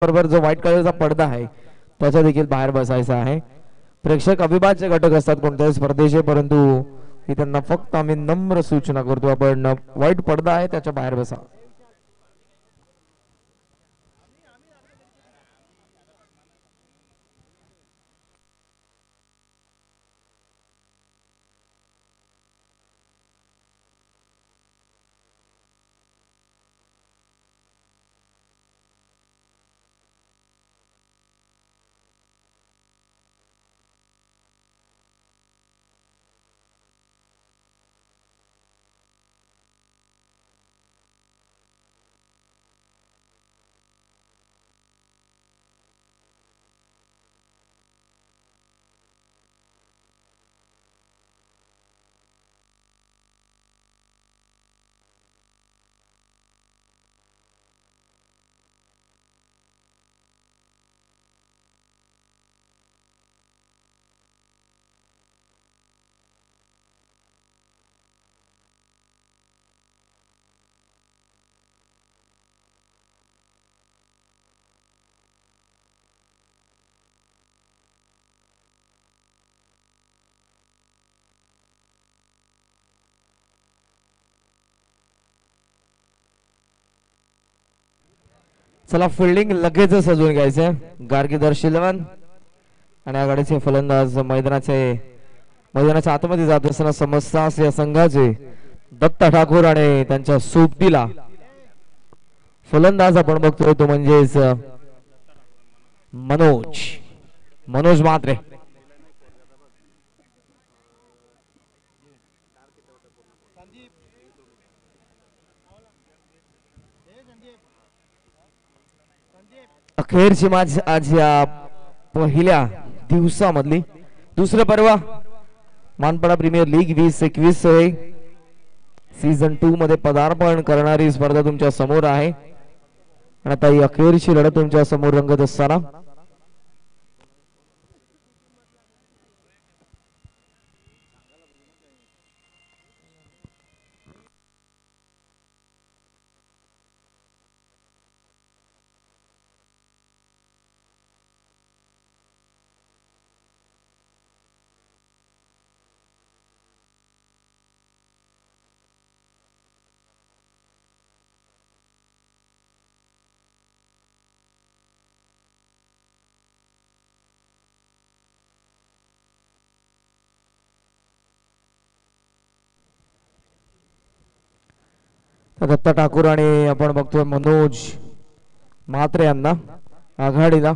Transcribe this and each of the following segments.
बरोबर जो व्हाईट कलरचा पडदा आहे त्याच्या देखील बाहेर बसायचा आहे. प्रेक्षक अविभाज्य घटक असतात कोणत्याही स्पर्धेचे, परंतु ही त्यांना फक्त आम्ही नम्र सूचना करतो, आपण व्हाईट पडदा आहे त्याच्या बाहेर बसा. चला फिल्डिंग लगेच सजवून घ्यायचंय. गार्गीधर शिलवन आणि आघाडीचे फलंदाज मैदानाच्या आतमध्ये जात असताना समस्या या संघाचे दत्ता ठाकूर आणि त्यांच्या सोबतीला फलंदाज आपण बघतोय तो म्हणजेच मनोज म्हात्रे. अखेरची मॅच आज या पहिल्या दिवसामधली दुसरं पर्व मानपाडा प्रीमियर लीग 2021 सीझन 2 मध्ये पदार्पण करणारी स्पर्धा तुमच्या समोर आहे आणि आता ही अखेरची लढत तुमच्या समोर रंगत असताना दत्ता ठाकूर आणि आपण बघतोय मनोज म्हात्रे यांना आघाडीला.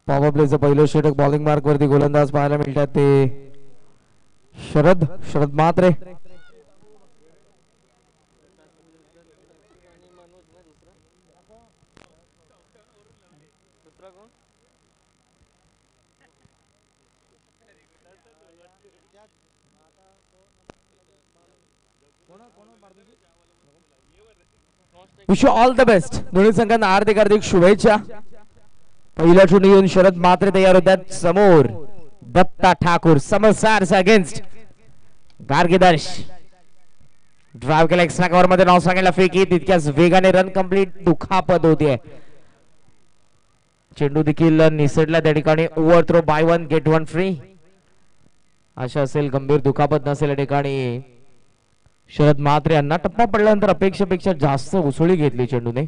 पॉवर प्लेचं पहिलं षटक बॉलिंग मार्क वरती गोलंदाज पाहायला मिळतात ते Sharad Mhatre. Wish all the best. दोन्ही संघांना हार्दिक शुभेच्छा. पहिल्या चेंडू येऊन शरद म्हात्रे तयार होतात. समोर दत्ता ठाकूर समस्यार्स अगेन्स्ट गार्गीधर्श. ड्राइव्ह केला एक्स्ट्रा कव्हर मध्ये नाव सांगायला फेकी तितक्याच वेगाने रन कंप्लीट दुखापत होतीये. चेंडू देखील निसटला त्या ठिकाणी. Over throw bye 1 get 1 free अशा असेल. गंभीर दुखापत नसेल या ठिकाणी. शरद म्हात्रे यांना टप्पा पडल्यानंतर अपेक्षेपेक्षा जास्त उसळी घेतली चेंडूने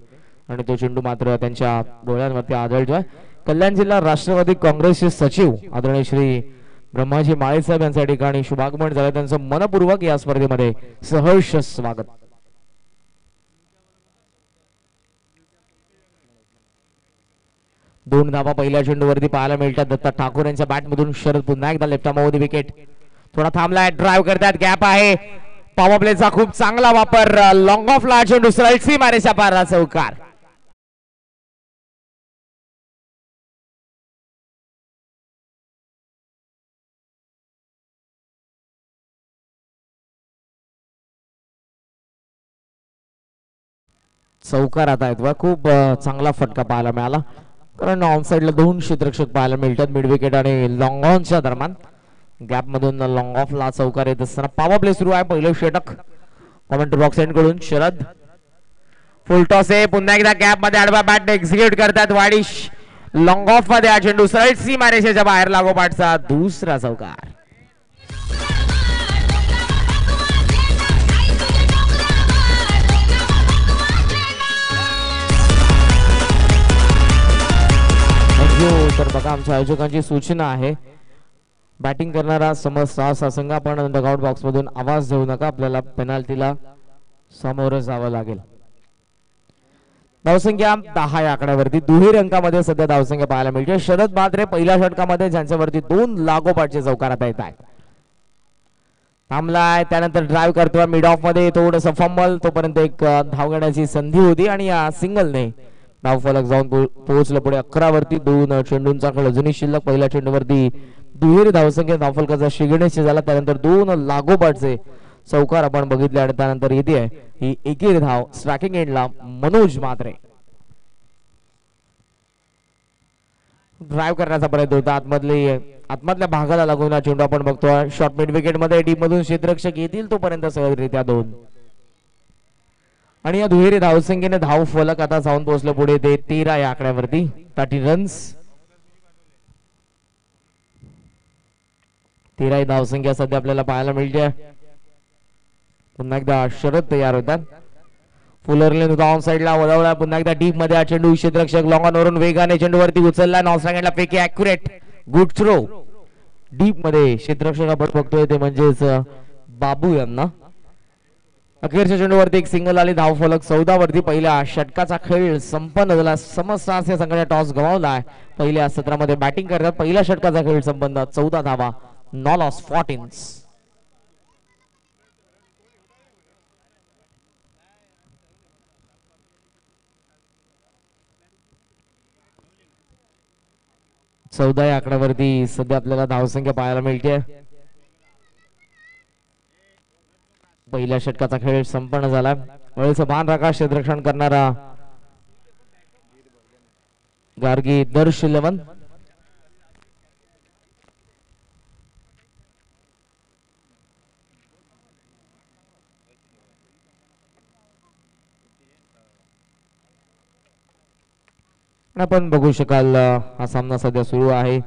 आणि तो चेंडू मात्र त्यांच्या डोळ्यांवरती आदळतोय. कल्याण जिल्हा राष्ट्रवादी काँग्रेसचे सचिव आदरणीय श्री ब्रह्माजी माळे साहेब यांच्या ठिकाणी शुभागमन झालं. त्यांचं मनपूर्वक या स्पर्धेमध्ये सहर्ष स्वागत. दोन धावा पहिल्या चेंडूवरती पाहायला मिळतात दत्ता ठाकूर यांच्या बॅटमधून. शरद पुन्हा एकदा लेफ्ट आर्ममध्ये विकेट. थोडा थांबलाय. ड्राइव्ह करतात. गॅप आहे. पॉवर प्लेचा खूप चांगला वापर. लॉंग ऑफ ला चेंडू सरळ सीमारेषा पारला चौकार. चौकार आता येतो. खूप चांगला फटका पाहायला मिळाला कारण ऑन साइडला दोन क्षेत्ररक्षक पाहायला मिळतात मिड विकेट आणि लॉंग ऑनच्या दरम्यान. गॅप मधून लॉंग ऑफ ला चौकार येत असताना पॉवर प्ले सुरू आहे. पहिलं षटक कमेंट बॉक्स एंड कडून शरद फुल टॉस आहे. पुन्हा एकदा गॅप मध्ये आडवा बॅट एक्झिक्यूट करतात वाडिश. लॉंग ऑफ मध्ये हा चेंडू सरळ सीमा रेषेच्या बाहेर लागोपाठचा दुसरा चौकार. तर बघा आमच्या आयोजकांची सूचना आहे, बॅटिंग करणारा समज असा संघ आपण डगआउट बॉक्स मधून आवाज देऊ नका, आपल्याला पेनाल्टीला समोर जावं लागेल. धावसंख्या 10 या आकड्यावरती दुहेरी अंकामध्ये सध्या धावसंख्या पाहायला मिळते. शरद म्हात्रे पहिल्या षटकामध्ये ज्यांच्यावरती 2 लागोपाठचे चौकार आता येत आहेत. थांबलाय, त्यानंतर ड्राईव्ह करतोय मिड ऑफ मध्ये, थोडंसं फंबल, तोपर्यंत एक धाव घेण्याची संधी होती आणि या सिंगलने धाव फलक जाऊन पोहोचलं पुढे 11 वरती. 2 चेंडूंचा खेळ अजूनही शिल्लक. पहिल्या चेंडूवरती दुहेरी धावसंख्या धावफलकाचा शिगणेश झाला, त्यानंतर 2 लागोपाठचे चौकार आपण बघितले आणि त्यानंतर येते ही एकेरी धाव स्ट्रायकिंग एंडला मनोज म्हात्रे. ड्राईव्ह करण्याचा प्रयत्न होता, आतमधल्या भागाला लागून हा चेंडू आपण बघतोय. शॉर्ट मिड विकेट मध्ये टीम मधून क्षेत्ररक्षक येतील तोपर्यंत सहजरित्या 2 आणि या दुहेरी धावसंख्येने धाव फलक आता जाऊन पोहोचलं पुढे ते 13 या आकड्यावरती. 30 रन्स, 13 धावसंख्या सध्या आपल्याला पाहायला मिळते. पुन्हा एकदा शरद तयार होतात. फुलरले ऑन साइडला वळवला, पुन्हा एकदा डीप मध्ये हा चेंडू. क्षेत्ररक्षक लॉंग ऑन वरून वेगाने चेंडूवरती उचलला, नॉन फेकी ॲक्युरेट, गुड थ्रो. डीप मध्ये क्षेत्ररक्षक आपण बघतोय ते म्हणजेच बाबू यांना. अखेरच्या चेंडूवरती एक सिंगल आली, धाव फलक 14 वरती. पहिल्या षटकाचा खेळ संपन्न झाला. समस्या संघाने टॉस गमावलाय. पहिल्या सत्रामध्ये बॅटिंग करतात. पहिल्या षटकाचा खेळ संपन्न, 14 धावा, नो लॉस, 14. चौदा या आकड्यावरती सध्या आपल्याला धावसंख्या पाहायला मिळते. पहिल्या षटकाचा खेळ संपन्न झाला. वेळेचं भान राखा, क्षेत्ररक्षण करणारा गार्गी दर्श 11. आपण बघू शकाल हा सामना सध्या सुरू आहे.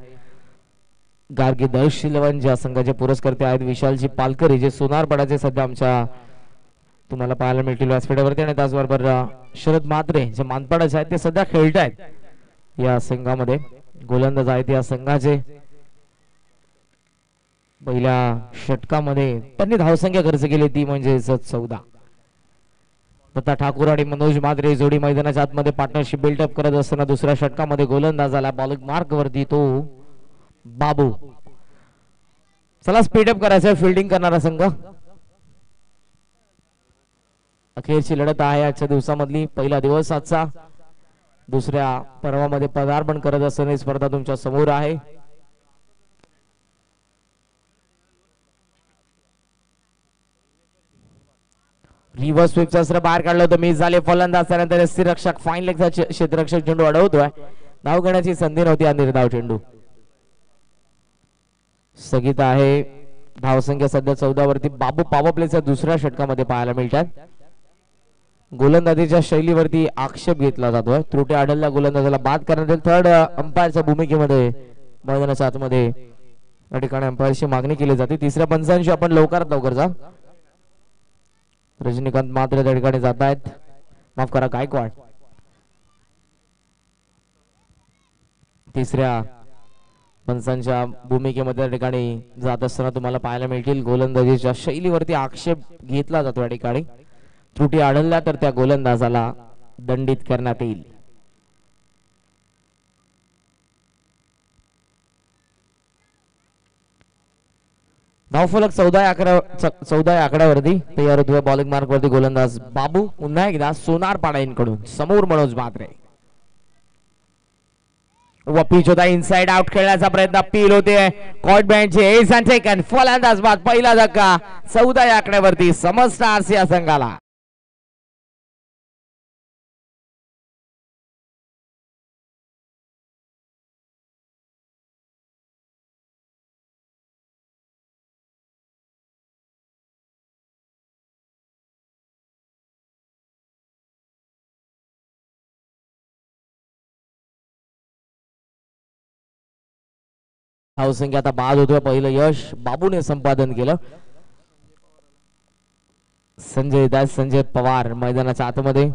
गार्गी दर्श 11 ज्या संघाचे पुरस्कर्ते आहेत विशालजी पालकर, जे सोनारपाड्याचे सध्या आमच्या तुम्हाला पाहायला मिळतील व्यासपीठावरती. आणि त्याचबरोबर शरद म्हात्रे जे मानपाडाचे आहेत ते सध्या खेळत आहेत या संघामध्ये. गोलंदाज आहेत या संघाचे. पहिल्या षटकामध्ये त्यांनी धावसंख्या खर्च केली ती म्हणजे 14. दत्ता ठाकूर आणि मनोज म्हात्रे जोडी मैदानाच्या आतमध्ये पार्टनरशिप बिल्डअप करत असताना दुसऱ्या षटकामध्ये गोलंदाजाला बॉलिंग मार्क वरती तो बाबू. चला स्पीडअप करायचं, फिल्डिंग करणारा संघ. अखेरची लढत आहे आजच्या दिवसामधली, पहिला दिवस आजचा. दुसऱ्या पर्वामध्ये पदार्पण करत असताना स्पर्धा तुमच्या समोर आहे. रिव्हर्स स्वीपचं अस्त्र बाहेर काढलं होतं, मिस झाले. फलंदाज त्यानंतर रक्षक फाईन लेगचा क्षेत्ररक्षक चेंडू अडवतोय. धाव घेण्याची संधी नव्हती, हा निर्धाव चेंडू स्थगित आहे. धावसंख्या सध्या 14 वरती. बाबू पॉवर प्लेच्या दुसऱ्या षटकामध्ये पाहायला मिळतात. गोलंदाजीच्या शैलीवरती आक्षेप घेतला जातोय. त्रुटी आढळल्या गोलंदाजाला बाद करण्यात येईल. थर्ड अंपायरच्या भूमिकेमध्ये मैदानाच्या आतमध्ये या ठिकाणी अंपायरची मागणी केली जाते. तिसऱ्या पंचांशी आपण लवकरात लवकर जा. रजनीकांत मात्र त्या ठिकाणी जात आहेत, माफ करा गायकवाड. तिसऱ्या पंचांच्या भूमिकेमध्ये त्या ठिकाणी जात असताना तुम्हाला पाहायला मिळतील. गोलंदाजीच्या शैलीवरती आक्षेप घेतला जातो या ठिकाणी. त्रुटी आढळल्या तर त्या गोलंदाजाला दंडित करण्यात येईल. धावफलक 14 या आकड्यावरती तयार होतोय. बॉलिंग मार्क वरती गोलंदाज बाबू. पुन्हा एकदा सोनारपाडा यांकडून समोर मनोज म्हात्रे. व पिच होता, इनसाइड आउट खेळण्याचा प्रयत्न, अपील होते. कॉट बँडचे फलंदाज बाद. पहिला धक्का 14 या आकड्यावरती समस्त आरसीया संघाला. धावसंख्या आता बाद होतोय. पहिलं यश बाबूने संपादन केलं. संजय पवार मैदानाच्या आतमध्ये.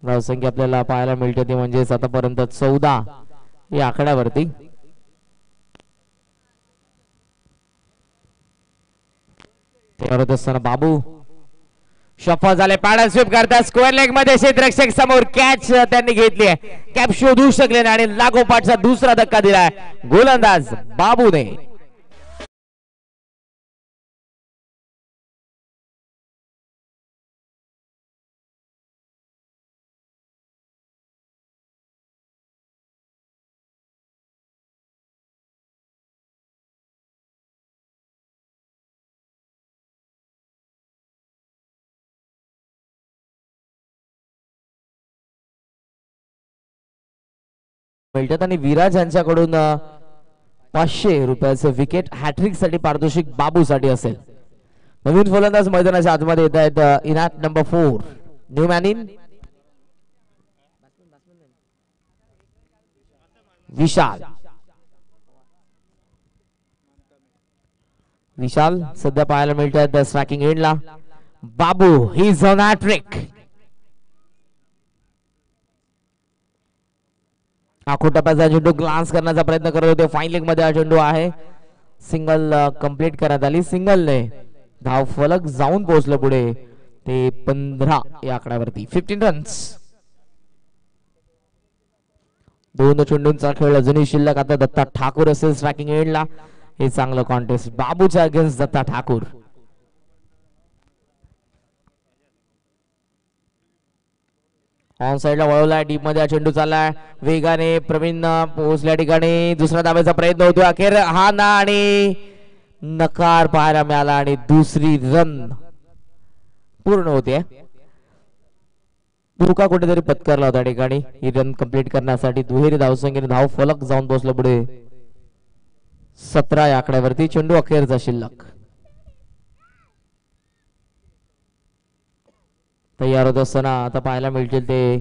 धावसंख्या आपल्याला पाहायला मिळते ती म्हणजेच आतापर्यंत 14 या आकड्यावरती. करत असताना बाबू सफल झाले. पॅडल स्वीप करतात स्क्वेअर लेग मध्ये. क्षेत्ररक्षक समोर कॅच त्यांनी घेतली आहे. कॅप शोधू शकले नाही आणि लागोपाठचा दुसरा धक्का दिलाय गोलंदाज बाबूने. मिळतात आणि विराज यांच्याकडून 500 रुपयाचं विकेट हॅट्रिक साठी पारितोषिक बाबू साठी असेल. नवीन फलंदाज मैदानाच्या आतमध्ये येत आहेत. इनात नंबर 4 न्यू मॅन इन विशाल सध्या पाहायला मिळतात स्ट्रायकिंग एंडला. बाबू ही इज ऑन हॅट्रिक. टप्प्याचा चेंडू ग्लान्स करण्याचा प्रयत्न करत होते. फाईन लेग मध्ये हा चेंडू आहे. सिंगल कंप्लीट करण्यात आली. सिंगलने धाव फलक जाऊन पोहोचलं पुढे. ते 15 या आकड्यावरती 15 रन्स. दोन चेंडूंचा खेळ अजूनही शिल्लक. आता दत्ता ठाकूर असेल स्ट्रायकिंग एंडला. हे चांगलं कॉन्टेस्ट बाबूच्या अगेन्स्ट दत्ता ठाकूर. ऑन साइडला वळवलाय. डीप मध्ये हा चेंडू चाललाय वेगाने. प्रवीण पोहोचल्या ठिकाणी दुसरा धावायचा प्रयत्न होतो. अखेर हा ना आणि नकार पाहायला मिळाला आणि दुसरी रन पूर्ण होते. धोका कुठेतरी पत्करला होता ठिकाणी. ही रन कंप्लीट करण्यासाठी दुहेरी धावसंख्येने धाव फलक जाऊन पोहोचलं पुढे 17 या आकड्यावरती. चेंडू अखेरचा शिल्लक. तयार होत असताना आता पाहायला मिळतील ते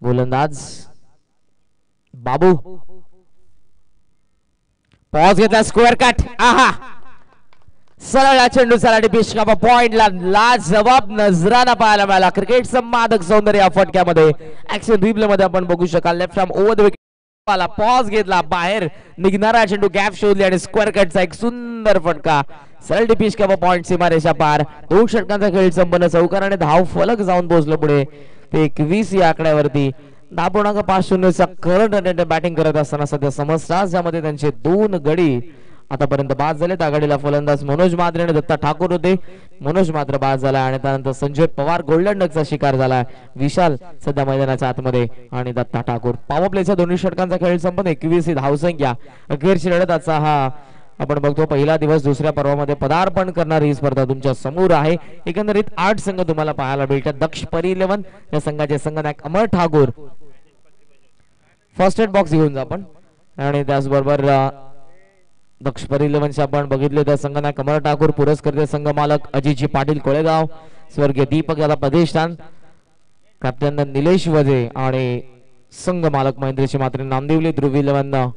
गोलंदाज बाबू. पॉज घेतला. Square cut. आहा सरळ चेंडू साठी पिशकापा पॉइंटला लाजवाब नजराना पाहायला मिळाला. क्रिकेटचं मादक सौंदर्य या फटक्यामध्ये ऍक्शन रिप्ले मध्ये आपण बघू शकाल. Left arm over the wicket. Pause घेतला. बाहेर निघणारा चेंडू गॅप शोधली आणि स्क्वेअर कटचा एक सुंदर फटका. सरळ डिपिश किंवा पॉइंट सीमारेषा पार. 2 षटकांचा खेळ संपन्न. चौकाराने धाव फलक जाऊन पोहोचलं पुढे ते 21 या आकड्यावरती. 10.50 करंट बॅटिंग करत असताना सध्या समजतात ज्यामध्ये त्यांचे 2 गडी आतापर्यंत बाद झाले. त्या गाडीला फलंदाज मनोज मात्रे आणि दत्ता ठाकूर होते. मनोज मात्र बाद झाला आणि त्यानंतर संजय पवार गोल्डन डकचा शिकार झाला. विशाल सध्या मैदानाच्या आतमध्ये आणि दत्ता ठाकूर. पॉवर प्लेच्या 2 षटकांचा खेळ संपन्न. 21 ही धावसंख्या. अखेरची लढत आजचा हा आपण बघतो पहिला दिवस. दुसऱ्या पर्वामध्ये पदार्पण करणारी ही स्पर्धा तुमच्या समोर आहे. एकंदरीत 8 संघ तुम्हाला पाहायला मिळतात. दक्ष परी 11 या संघाचे संघनायक अमर ठाकूर. फर्स्ट एड बॉक्स घेऊन जा आपण. आणि त्याचबरोबर दक्ष परी 11 आपण बघितले तर संघनायक अमर ठाकूर. पुरस्कृत संघ मालक अजितजी पाटील कोळेगाव. स्वर्गीय दीपक याला प्रतिष्ठान. कॅप्टन निलेश वजे आणि संघ मालक महेंद्रजी मात्रे नामदेवली. ध्रुवी 11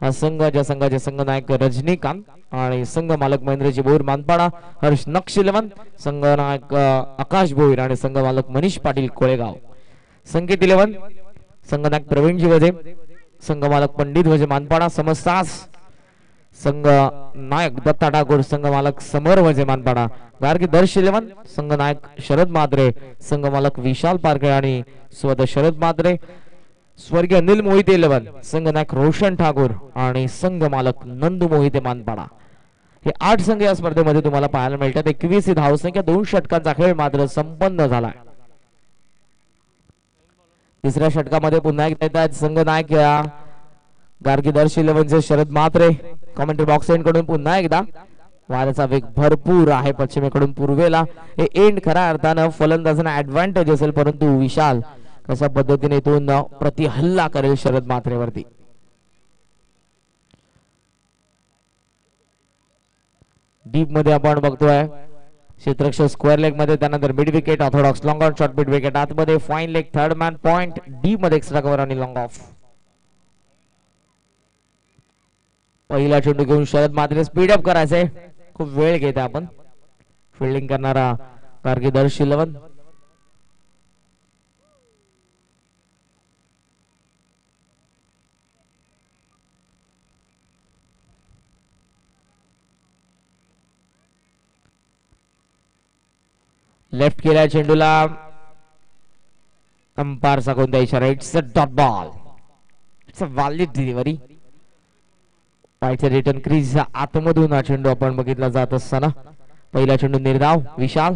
हा संघ ज्या संघाचे संघनायक रजनीकांत आणि संघ मालक महेंद्रजी भोईर मानपाडा. हर्ष नक्ष 11 संघनायक आकाश भोईर आणि संघ मालक मनीष पाटील कोळेगाव. संकेत 11 संघनायक प्रवीणजी वजे. संघ मालक पंडित वजे मानपाडा. समस्तास संघ नायक दत्ता ठाकूर. संघ मालक समर वजे मानपाडा. गार्गी दर्श 11 संघ नायक शरद मात्रे. संघ मालक विशाल पारखे आणि स्वतः शरद मात्रे. स्वर्गीय अनिल मोहिते 11 संघ नायक रोशन ठाकूर आणि संघ मालक नंदू मोहिते मानपाडा. हे 8 संघ या स्पर्धेमध्ये तुम्हाला पाहायला मिळतात. 21 ही धावसंख्या. 2 षटकांचा खेळ मात्र संपन्न झाला. तिसऱ्या षटकामध्ये पुन्हा एकदा येतात संघ नायक या गार्गी दर्श 11 शरद मात्रे. कॉमेंट्री बॉक्स कडून पुन्हा एकदा वाऱ्याचा वेग भरपूर आहे पश्चिमेकडून पूर्वेला. हे एंड खऱ्या अर्थानं फलंदाजांना ऍडव्हान्टेज असेल परंतु विशाल कशा पद्धतीने इथून प्रति हल्ला करेल शरद मात्रेवरती. डीप मध्ये आपण बघतोय क्षेत्ररक्षक स्क्वेअर लेग मध्ये. त्यानंतर mid wicket orthodox long on short mid wicket आतमध्ये. Fine leg third man point. Deep मध्ये एक्स्ट्रा कव्हर आणि लॉंग ऑफ. पहिला चेंडू घेऊन शरद मात्रे स्पीडअप करायचंय. खूप वेळ घेते आपण. फिल्डिंग करणारा कारगिर्दर्श 11. लेफ्ट केला चेंडूला. अंपायरचा कोणता इशारा? It's a dot ball. It's a valid delivery. Return crease आतमधून हा चेंडू आपण बघितला जात असताना. पहिला चेंडू निर्धाव. विशाल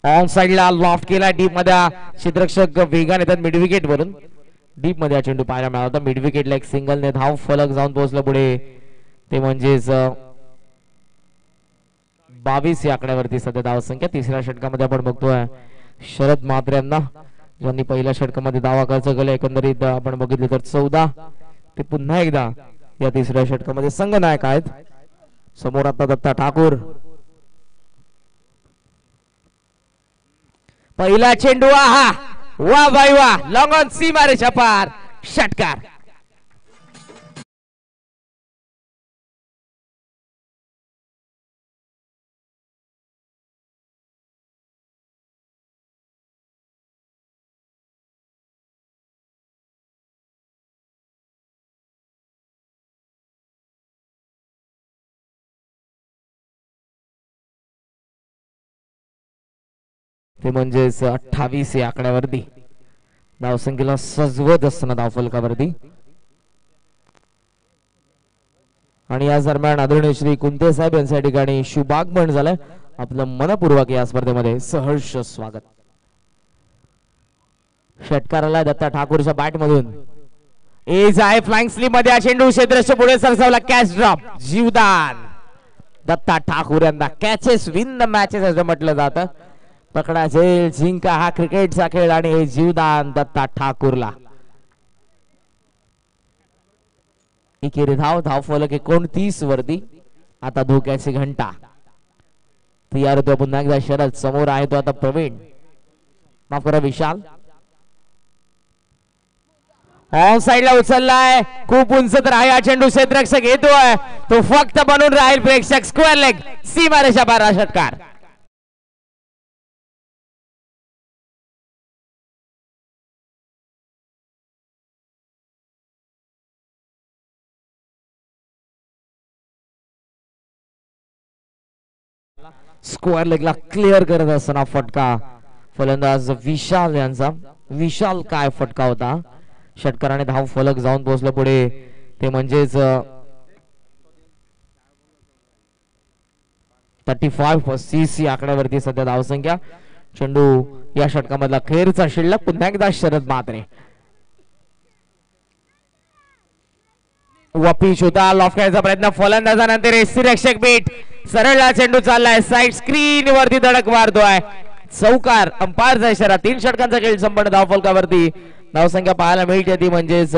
ऑन साइडला लॉफ्ट केला डीप मध्ये. क्षेत्ररक्षक वेगाने येतात मिड विकेट वरून. डीप मध्ये हा चेंडू पाहायला मिळाला होता. मिड विकेटला एक सिंगलने धाव फलक जाऊन पोहोचलं पुढे. ते म्हणजेच 22 या आकड्यावरती सध्या धावसंख्या. तिसऱ्या षटकामध्ये आपण बघतोय शरद म्हात्रे यांना, ज्यांनी पहिल्या षटकामध्ये धावा खर्च केला. एकंदरीत आपण बघितलं तर 14. ते पुन्हा एकदा या तिसऱ्या षटकामध्ये संघनायक आहेत. समोर आता दत्ता ठाकूर. पहिला चेंडू. आहा वा बाई वा. लॉंग ऑन सीमारेषा पार. षटकार. ते म्हणजेच 28 या आकड्यावरती धावसंख्येला सजवत असताना धावफलकावरती. आणि या दरम्यान आदरणीय श्री कुंते साहेब यांच्या ठिकाणी शुभागमन झालंय. आपलं मनपूर्वक या स्पर्धेमध्ये सहर्ष स्वागत. षटकाराला दत्ता ठाकूरच्या बॅट मधून एज आहे. फ्लाइंग स्लीप मध्ये चेंडू क्षेत्ररक्षक पुढे सरसावला. Catch drop. जीवदान दत्ता ठाकूर यांना. कॅचेस विन द मॅचेस असं म्हटलं जातं. पकडा झेल जिंका हा क्रिकेटचा खेळ आणि हे जीवदान दत्ता ठाकूरला. एकेरी धाव फलक 29 वरती. आता धोक्याची घंटा तयार होतो. पुन्हा एकदा शरद. समोर आहे तो आता प्रवीण. माफ करा विशाल. ऑन साइडला उचललाय. खूप उंच तर आहे हा चेंडू. क्षेत्ररक्षक येतोय तो फक्त बनून राहील प्रेक्षक. Square leg. सीमारेषा पार. षटकार. स्क्वेअर लेगला क्लिअर करत असताना फटका. फलंदाज विशाल यांचा. विशाल काय फटका होता. षटकाराने धाव फलक जाऊन पोहोचलं पुढे. ते म्हणजेच 35 या आकड्यावरती सध्या धावसंख्या. चेंडू या षटकामधला खेळचा शिल्लक. पुन्हा एकदा शरद म्हात्रे. पिच होता. लॉफ्ट करायचा प्रयत्न फलंदाजानंतर रक्षक बीट. सरळला चेंडू चाललाय. साइड स्क्रीन वरती धडक मारतोय. चौकार. अंपायरचा इशारा. 3 षटकांचा खेळ संपन्न. धावफलकावरती धावसंख्या पाहायला मिळते ती म्हणजेच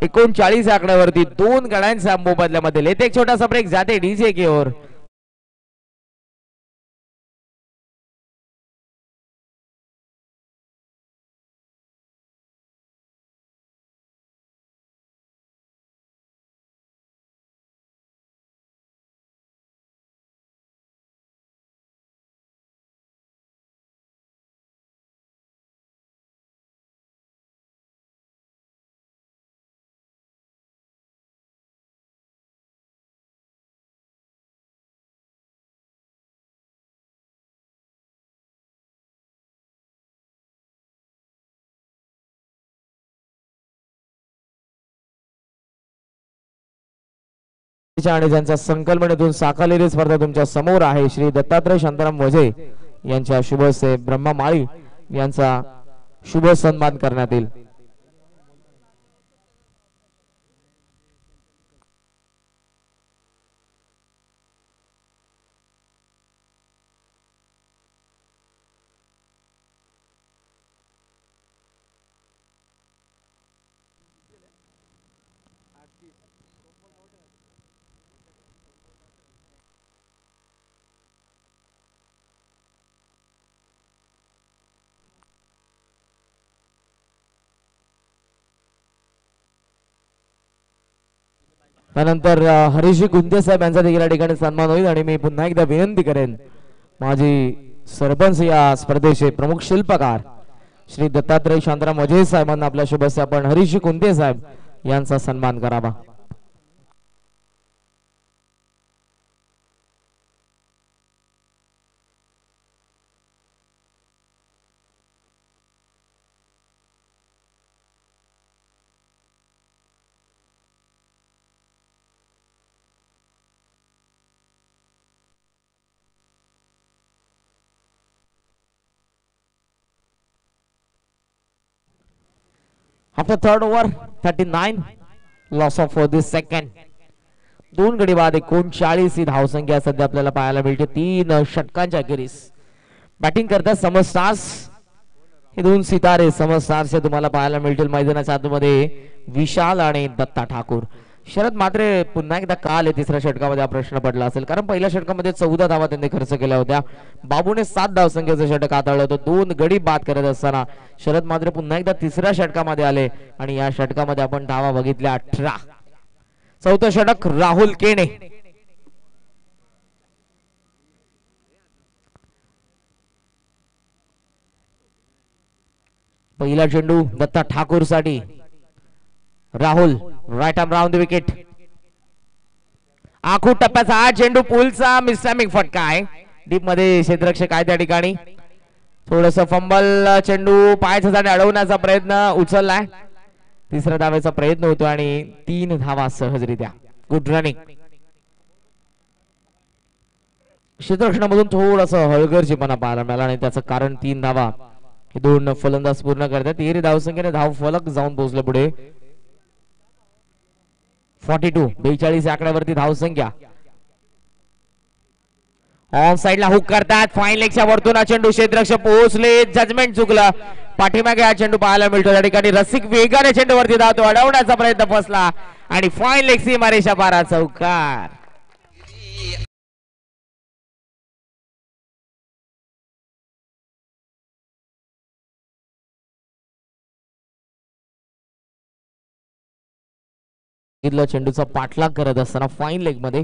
39 आकड्यावरती 2 गड्यांच्या मोबदल्यामध्ये. एक छोटासा ब्रेक जाते डीजे की ओर. आणि ज्यांच्या संकल्पनेतून साकारलेली स्पर्धा तुमच्या समोर आहे. श्री दत्तात्रय शांताराम वजे यांच्या शुभ हस्ते ब्रह्मा माळी यांचा शुभ सन्मान करण्यात येईल. त्यानंतर हरीशी गुंजे साहेब यांचा देखील या ठिकाणी सन्मान होईल आणि मी पुन्हा एकदा विनंती करेन माझी सरपंच या स्पर्धेचे प्रमुख शिल्पकार श्री दत्तात्रय शांताराम अजय साहेबांना आपल्या शुभेच्छा आपण हरीशी गुंजे साहेब यांचा सन्मान करावा. After third over, 39 loss of for this second. दोन गडी बाद 39 ही धावसंख्या सध्या आपल्याला पाहायला मिळते 3 षटकांच्या अखेरीस. बॅटिंग करतात समर स्टार्स. हे दोन सितारे समर स्टार्स तुम्हाला पाहायला मिळतील मैदानाच्या आतमध्ये विशाल आणि दत्ता ठाकूर. शरद मात्र पुन्हा एकदा काल तिसऱ्या षटकामध्ये हा प्रश्न पडला असेल कारण पहिल्या षटकामध्ये 14 धावा त्यांनी खर्च केल्या होत्या. बाबूने 7 धावसंख्येचं षटक हाताळलं होतं. 2 गडी बाद करत असताना शरद मात्र पुन्हा एकदा तिसऱ्या षटकामध्ये आले आणि या षटकामध्ये आपण धावा बघितल्या 18. चौथं षटक राहुल केणे. पहिला चेंडू दत्ता ठाकूर साठी. Rahul right arm round the wicket. आखू टप्प्याचा हा चेंडू पुलचा मिसटायमिंग फटका आहे. डीप मध्ये क्षेत्ररक्षक आहे त्या ठिकाणी. थोडस फंबल चेंडू पायाच्या जाणे अडवण्याचा प्रयत्न उचललाय. तिसऱ्या धावेचा प्रयत्न होतो आणि 3 धावा सहजरित्या. Good running. क्षेत्ररक्षणामधून थोडस हळगर्जीपणा पाहायला मिळाला आणि त्याचं कारण 3 धावा हे 2 फलंदाज पूर्ण करतात. 13 धावसंख्येने धाव फलक जाऊन पोहोचले पुढे. 42 आकड्यावरती धावसंख्या. ऑन साइडला हुक करतात. फाईन लेगच्या वरतून चेंडू क्षेत्ररक्षक पोहोचले. जजमेंट चुकलं. पाठीमागे हा चेंडू पाहायला मिळतो. त्या ठिकाणी रसिक वेगाने चेंडूवरती धावतो. अडवण्याचा प्रयत्न फसला आणि फाईन लेग सीमारेषा पारा चौकार. चेंडूचा पाठलाग करत असताना फाईन लेग मध्ये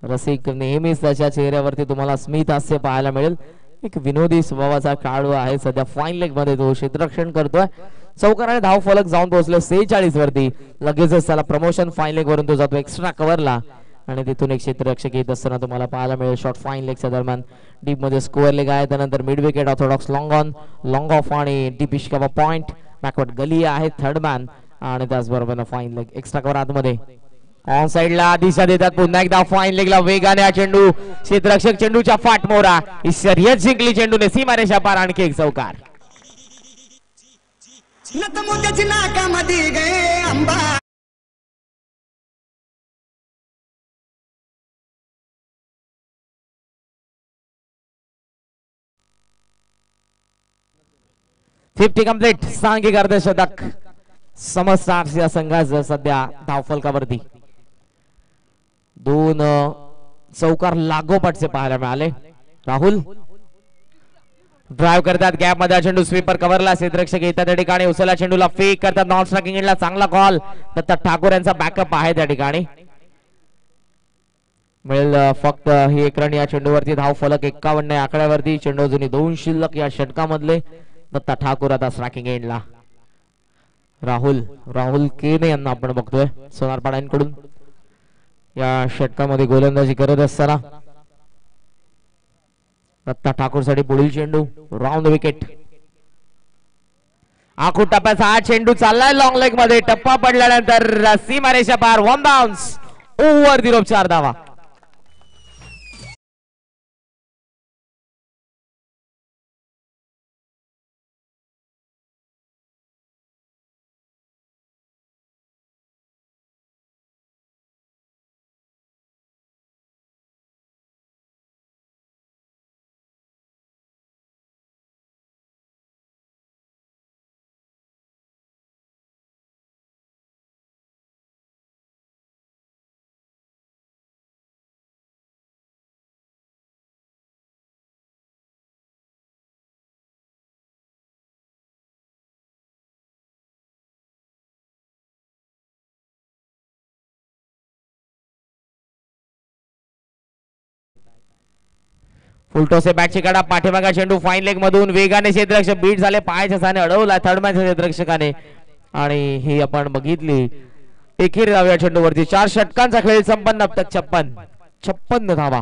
रसिक नेहमीच त्याच्या चेहऱ्यावरती तुम्हाला स्मित हास्य पाहायला मिळेल. एक विनोदी स्वभावाचा खेळाडू आहे. सध्या फाईन लेग मध्ये तो क्षेत्ररक्षण करतोय. चौकाराने धाव फलक जाऊन पोहोचले 46 वरती. लगेचच त्याला प्रमोशन फाईन लेग वरून तो जातो एक्स्ट्रा कव्हरला आणि तिथून एक क्षेत्ररक्षक येत असताना तुम्हाला पाहायला मिळेल. शॉर्ट फाईन लेगच्या दरम्यान डीप मध्ये स्कोअर लेग आहे. त्यानंतर mid wicket orthodox long on long of आणि डीप इश्कावा पॉइंट. बॅकवर्ड गली आहे थर्ड मॅन आणि त्याचबरोबर फाईन लेग एक्स्ट्रा कव्हर आतमध्ये. ऑन साइडला दिशा देतात पुन्हा एकदा फाईन लेगला वेगाने हा चेंडू. क्षेत्ररक्षक चेंडूच्या फाट मोरा. ही शर्यत जिंकली चेंडूने सीमारेषा पार. आणखी एक चौकार. Fifty complete. सांघिक अर्धशतक समर स्टार्स या संघाचं सध्या धावफलकावरती. 2 चौकार लागोपाठचे पाहायला मिळाले. राहुल ड्राइव्ह करतात गॅप मध्ये चेंडू स्वीपर कव्हरला. क्षेत्ररक्षक येतात त्या ठिकाणी. उचलला चेंडूला फेक करतात. नॉन स्ट्रायकिंग एंडला चांगला कॉल. दत्ता ठाकूर यांचा बॅकअप आहे त्या ठिकाणी. मिळेल फक्त ही एक रन या चेंडूवरती. धाव फलक 51 आकड्यावरती. चेंडू अजूनही 2 शिल्लक या षटकामधले. दत्ता ठाकूर आता स्ट्रायकिंग एंडला. राहुल केने यांना आपण बघतोय सोनारपाड्यांकडून या षटकामध्ये गोलंदाजी करत असताना. दत्ता ठाकूर साठी पुढील चेंडू राऊंड विकेट. आखू टप्प्याचा हा चेंडू चाललाय लॉंग लेग मध्ये. टप्पा पडल्यानंतर सीमारेषा पार. 1 बाउन्स ओव्हर 4 धावा. फुलटोसे बॅटची कडा पाठीमागा चेंडू फाईन लेग मधून वेगाने क्षेत्ररक्षक बीट झाले पायाच्या साने अडवला थर्ड मॅच क्षेत्ररक्षकाने आणि ही आपण बघितली एकेरी धाव्या चेंडूवरती 4 षटकांचा खेळ संपन्न अब तक 56 धावा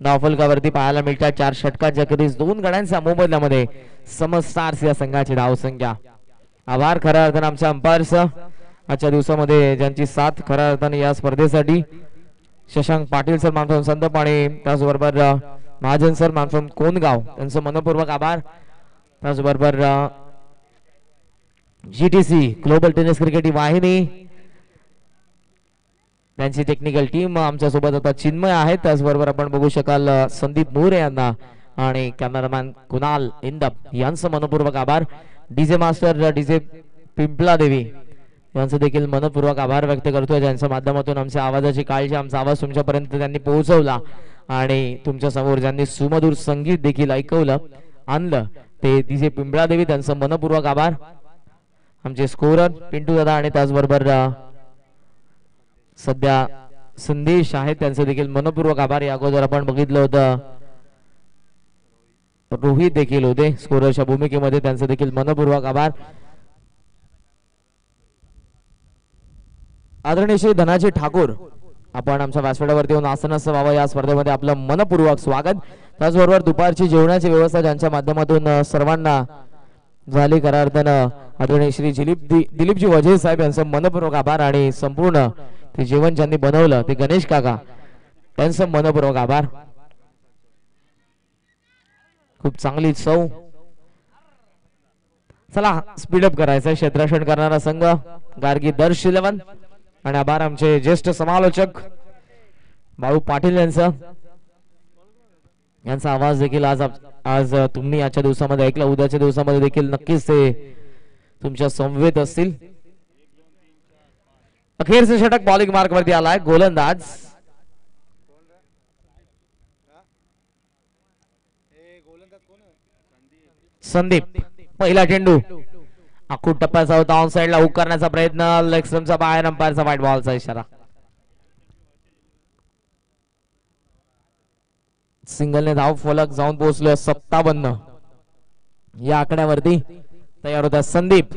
धावफलकावरती पाहायला मिळतात 4 षटकांच्या खेळीस 2 गड्यांच्या मोबदल्यामध्ये समस्टार्स या संघाची धावसंख्या आभार खऱ्या अर्थाने आमच्या अंपायर्स आजच्या दिवसामध्ये ज्यांची साथ खऱ्या अर्थाने या स्पर्धेसाठी शशांक पाटील सर मानफ्रॉम संदप आणि त्याचबरोबर महाजन सर मानफ्रॉम कोणगाव त्यांचं मनपूर्वक आभार त्याचबरोबर GTC ग्लोबल टेनिस क्रिकेट वाहिनी त्यांची टेक्निकल टीम आमच्या सोबत आता चिन्मय आहेत त्याचबरोबर आपण बघू शकाल संदीप मोरे यांना आणि कॅमेरामॅन कुणाल इंदप यांचं मनपूर्वक आभार डीजे मास्टर डीजे पिंपला देवी यांचं देखील मनपूर्वक आभार व्यक्त करतोय ज्यांच्या माध्यमातून आमच्या आवाजाची काळजी आमचा आवाज तुमच्यापर्यंत त्यांनी पोहोचवला आणि तुमच्या समोर ज्यांनी सुमधुर संगीत देखील ऐकवलं आणलं ते डीजे पिंपळा देवी त्यांचं मनपूर्वक आभार आमचे स्कोरर पिंटू दादा आणि त्याचबरोबर सध्या संदेश आहेत त्यांचे देखील मनपूर्वक आभार या अगोदर आपण बघितलं होतं रोहित देखील होते स्कोररच्या भूमिकेमध्ये त्यांचे देखील मनपूर्वक आभार आदरणीय श्री धनाजी ठाकूर आपण आमच्या व्यासपीठावरती येऊन आसनस्थ व्हावं या स्पर्धेमध्ये आपलं मनपूर्वक स्वागत त्याचबरोबर दुपारची जेवणाची व्यवस्था ज्यांच्या माध्यमातून सर्वांना झाली खऱ्या अर्थानं आदरणीय श्री दिलीपजी वजे साहेब यांचं मनपूर्वक आभार आणि संपूर्ण ते जेवण ज्यांनी बनवलं ते गणेश काका त्यांचं मनपूर्वक आभार खूप चांगली चव चला स्पीडअप करायचं क्षेत्ररक्षण करणारा संघ गार्गी दर्श 11 आणि आभार आमचे ज्येष्ठ समालोचक बाळू पाटील यांचा आवाज देखील आज तुम्ही आजच्या दिवसामध्ये ऐकला उद्याच्या दिवसामध्ये देखील नक्कीच ते तुमच्या समवेत असतील अखेरचे षटक बॉलिंग मार्क वरती आलाय गोलंदाज संदीप पहिला चेंडू आखूड टप्प्याचा होता ऑन साइडला हुक करण्याचा प्रयत्न लेग स्टंपचा बाहेर अंपायरचा व्हाईट बॉलचा इशारा सिंगलने धाव फलक जाऊन पोहोचलो 57 या आकड्यावरती तयार होता संदीप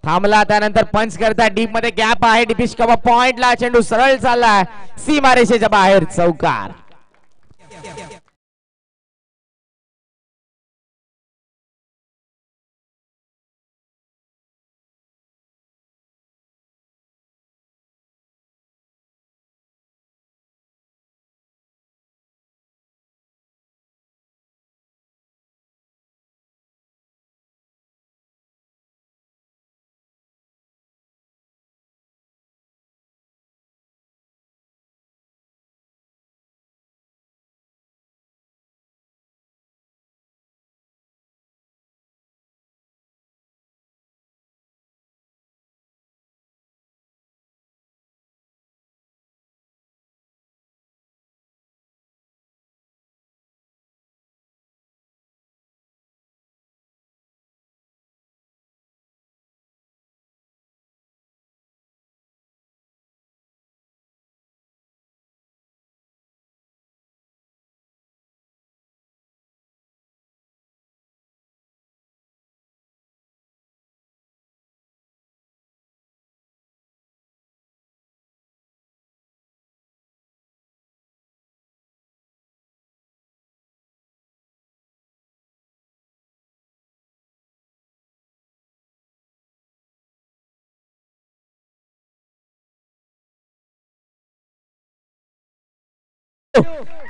थांबला त्यानंतर पंच करता डीप मध्ये गॅप आहे डिपिश कवा पॉइंटला चेंडू सरळ चाललाय सीमारेषेच्या बाहेर चौकार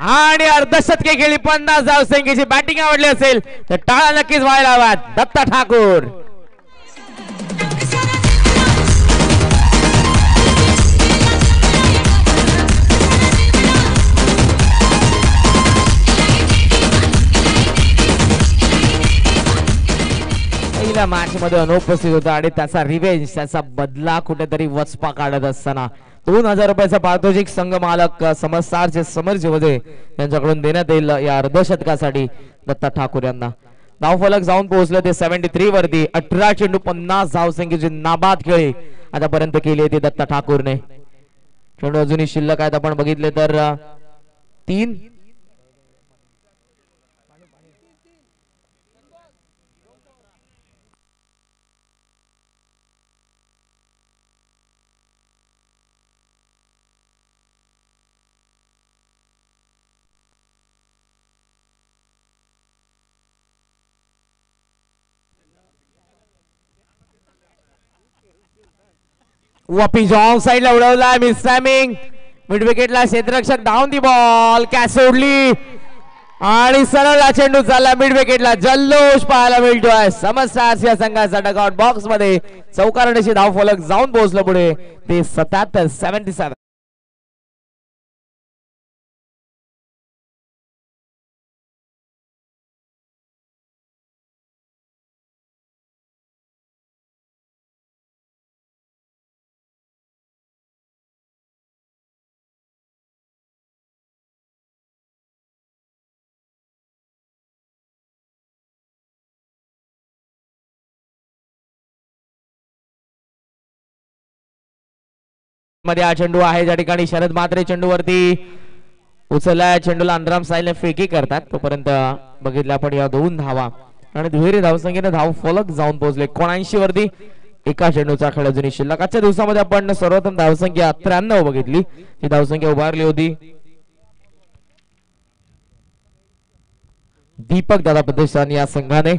आणि अर्धशतके खेळी 50 धावसंख्येची बॅटिंग आवडली असेल तर टाळा नक्कीच व्हायला हव्यात दत्ता ठाकूर पहिल्या मॅच मध्ये अनुपस्थित होता आणि त्याचा रिवेंज त्याचा बदला कुठेतरी वचपा काढत असताना 2000 रुपयाचा पारितोषिक संघ मालक समजसारचे समरजीवदे यांच्याकडून देण्यात येईल या अर्धशतकासाठी दत्ता ठाकूर यांना धावफलक जाऊन पोहोचले ते 73 वरती 18 चेंडू 50 धावसंख्येची नाबाद खेळी आतापर्यंत केली होती दत्ता ठाकूरने चेंडू अजूनही शिल्लक आहेत आपण बघितले तर 3 वापिस ऑन साइडला उडवलाय मिस टायमिंग. मिड विकेटला क्षेत्ररक्षक धावून दी बॉल कॅच सोडली आणि सरळ चेंडू चालला मिड विकेटला. जल्लोष पाहायला मिळतोय. समस्यास या संघाचा डगआउट बॉक्स मध्ये चौकारण्याची धाव फलक जाऊन पोहोचलं पुढे. ते 77. मध्ये हा चेंडू आहे ज्या ठिकाणी शरद मात्रे चेंडूवरती उचलला. चेंडूला अंतराम साईलने फेकी करतात. तोपर्यंत बघितलं आपण या 2 धावा आणि दुहेरी धावसंख्येने धाव फलक जाऊन पोहोचले 79 वरती. एका चेंडूचा खेळ अजूनही शिल्लक. आजच्या दिवसामध्ये आपण सर्वोत्तम धावसंख्या 93 बघितली. ही धावसंख्या उभारली होती दीपक दादा प्रतिष्ठान या संघाने.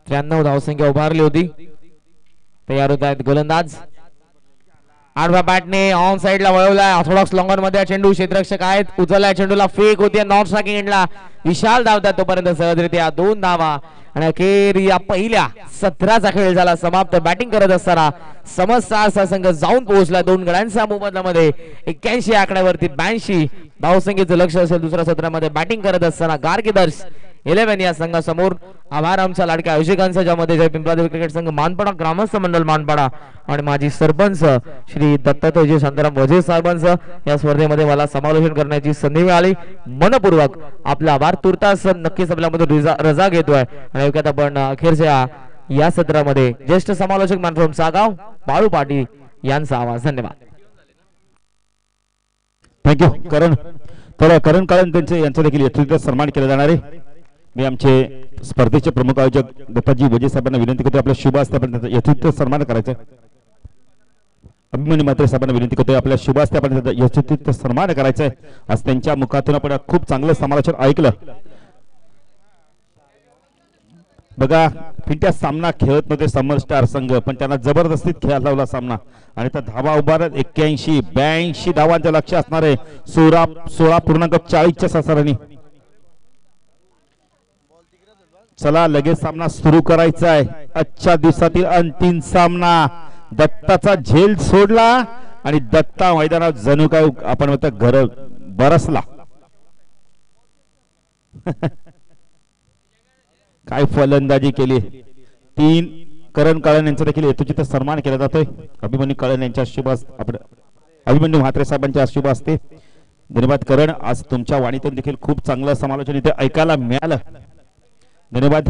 93 धावसंख्या उभारली होती. तयार होत आहेत गोलंदाज. आडव्या बॅटने ऑन साइडला वळवलाय. ऑर्थोडॉक्स लॉंगर मध्ये चेंडू क्षेत्ररक्षक आहेत. उचललाय चेंडूला फेक होती नॉन स्ट्रायकिंग एंडला विशाल धावतात. तोपर्यंत सहजरित्या 2 धावा आणि अखेर या पहिल्या 17चा खेळ झाला समाप्त. बॅटिंग करत असताना समस्या संघ जाऊन पोहोचला 2 गड्यांच्या मोबदल्यामध्ये 81 आकड्यावरती 82 धावसंख्येचं लक्ष असेल. दुसऱ्या सत्रामध्ये बॅटिंग करत असताना गारकीदर्श 11 या संघासमोर. आभार आमच्या लाडक्या आयोजकांचा ज्यामध्ये जय पिंपळादेवी क्रिकेट संघ मानपाडा, ग्रामस्थ मंडळ मानपाडा आणि माजी सरपंच श्री दत्तात्रय शांताराम वजे साहेबांचं या स्पर्धेमध्ये मला समालोचन करण्याची संधी मिळाली. मनपूर्वक आपला आभार. तुर्तास नक्कीच आपल्यामध्ये रजा घेतोय आणि ऐकत आपण अखेरच्या या सत्रामध्ये ज्येष्ठ समालोचक मानफ्रॉम सागाव बाळू पाटील यांचा आवाज. धन्यवाद. थँक्यू करण. तर करण काळन त्यांचे यांचा देखील यथोचित सन्मान केला जाणार आहे. मी आमचे स्पर्धेचे प्रमुख आयोजक दत्ताजी वजे साहेबांना विनंती करतो आपल्या शुभ हस्ते आपण त्यांचा यथोचित सन्मान करायचा. अभिमन्यू मात्रे साहेबांना विनंती करतोय आपल्या शुभ हस्ते आपण त्यांचा यथोचित सन्मान करायचा आहे. आज त्यांच्या मुखातून आपण खूप चांगलं समालोचन ऐकलं. बघा फिंट्या सामना खेळत नव्हते समर स्टार संघ पण त्यांना जबरदस्तीत खेळायला लावला सामना आणि त्या धावा उभारत 81 82 धावांचं लक्ष असणार आहे 16.40 सरांनी. चला लगेच सामना सुरू करायचा आहे. आजच्या दिवसातील अंतिम सामना. दत्ताचा झेल सोडला आणि दत्ता मैदानात जणू काय आपण म्हणतो घर बरसला. काय फलंदाजी केली. 3 करण काळन यांचा देखील यथोचित सन्मान केला जातोय. अभिमन्यू काळन यांच्या शुभ आपण अभिमन्यू म्हात्रे साहेबांच्या शुभ असते. धन्यवाद करण. आज तुमच्या वाणीतून देखील खूप चांगलं समालोचन इथे ऐकायला मिळालं. धन्यवाद.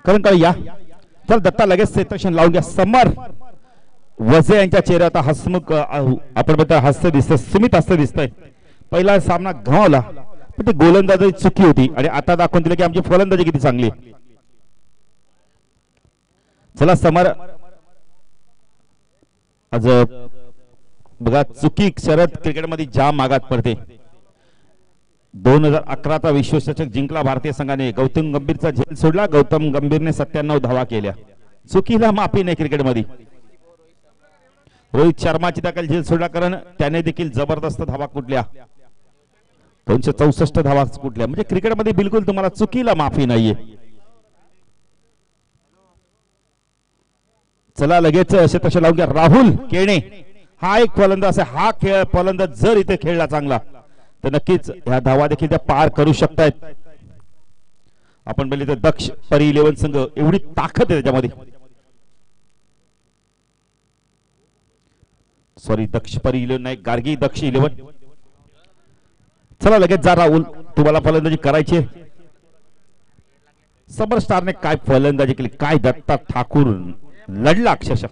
करण काळे या. चल दत्ता लगेच सेक्शन लावून घ्या. समर वजे यांच्या चेहऱ्यात हसमुख आपण म्हणतो हास्य दिसतंय. सुमित हास्य दिसतंय. पहिला सामना गमावला पण ती गोलंदाजी चुकी होती आणि आता दाखवून दिलं की आमची फलंदाजी किती चांगली. चला समर आज बघा चुकी शरद क्रिकेटमध्ये जाम मागात पडते. 2011चा विश्वचषक जिंकला भारतीय संघाने. गौतम गंभीरचा झेल सोडला. गौतम गंभीरने 97 धावा केल्या. चुकीला माफी नाही क्रिकेटमध्ये. रोहित शर्माची दाखल झेल सोडला कारण त्याने देखील जबरदस्त धावा कुठल्या 264 धावा कुठल्या. म्हणजे क्रिकेटमध्ये बिलकुल तुम्हाला चुकीला माफी नाहीये. चला लगेच असे तसे लावून घ्या. राहुल केणे हा एक फलंदाज आहे. हा खेळ फलंदाज जर इथे खेळला चांगला तर नक्कीच ह्या धावा देखील त्या पार करू शकतायत. आपण बघितलं तर दक्ष परी 11 संघ एवढी ताकद आहे त्याच्यामध्ये. सॉरी दक्ष परी 11 नाही गार्गी दक्ष 11. चला लगेच जा राहुल तुम्हाला फलंदाजी करायची. समर स्टारने काय फलंदाजी केली. काय दत्ता ठाकूर लढला अक्षरशः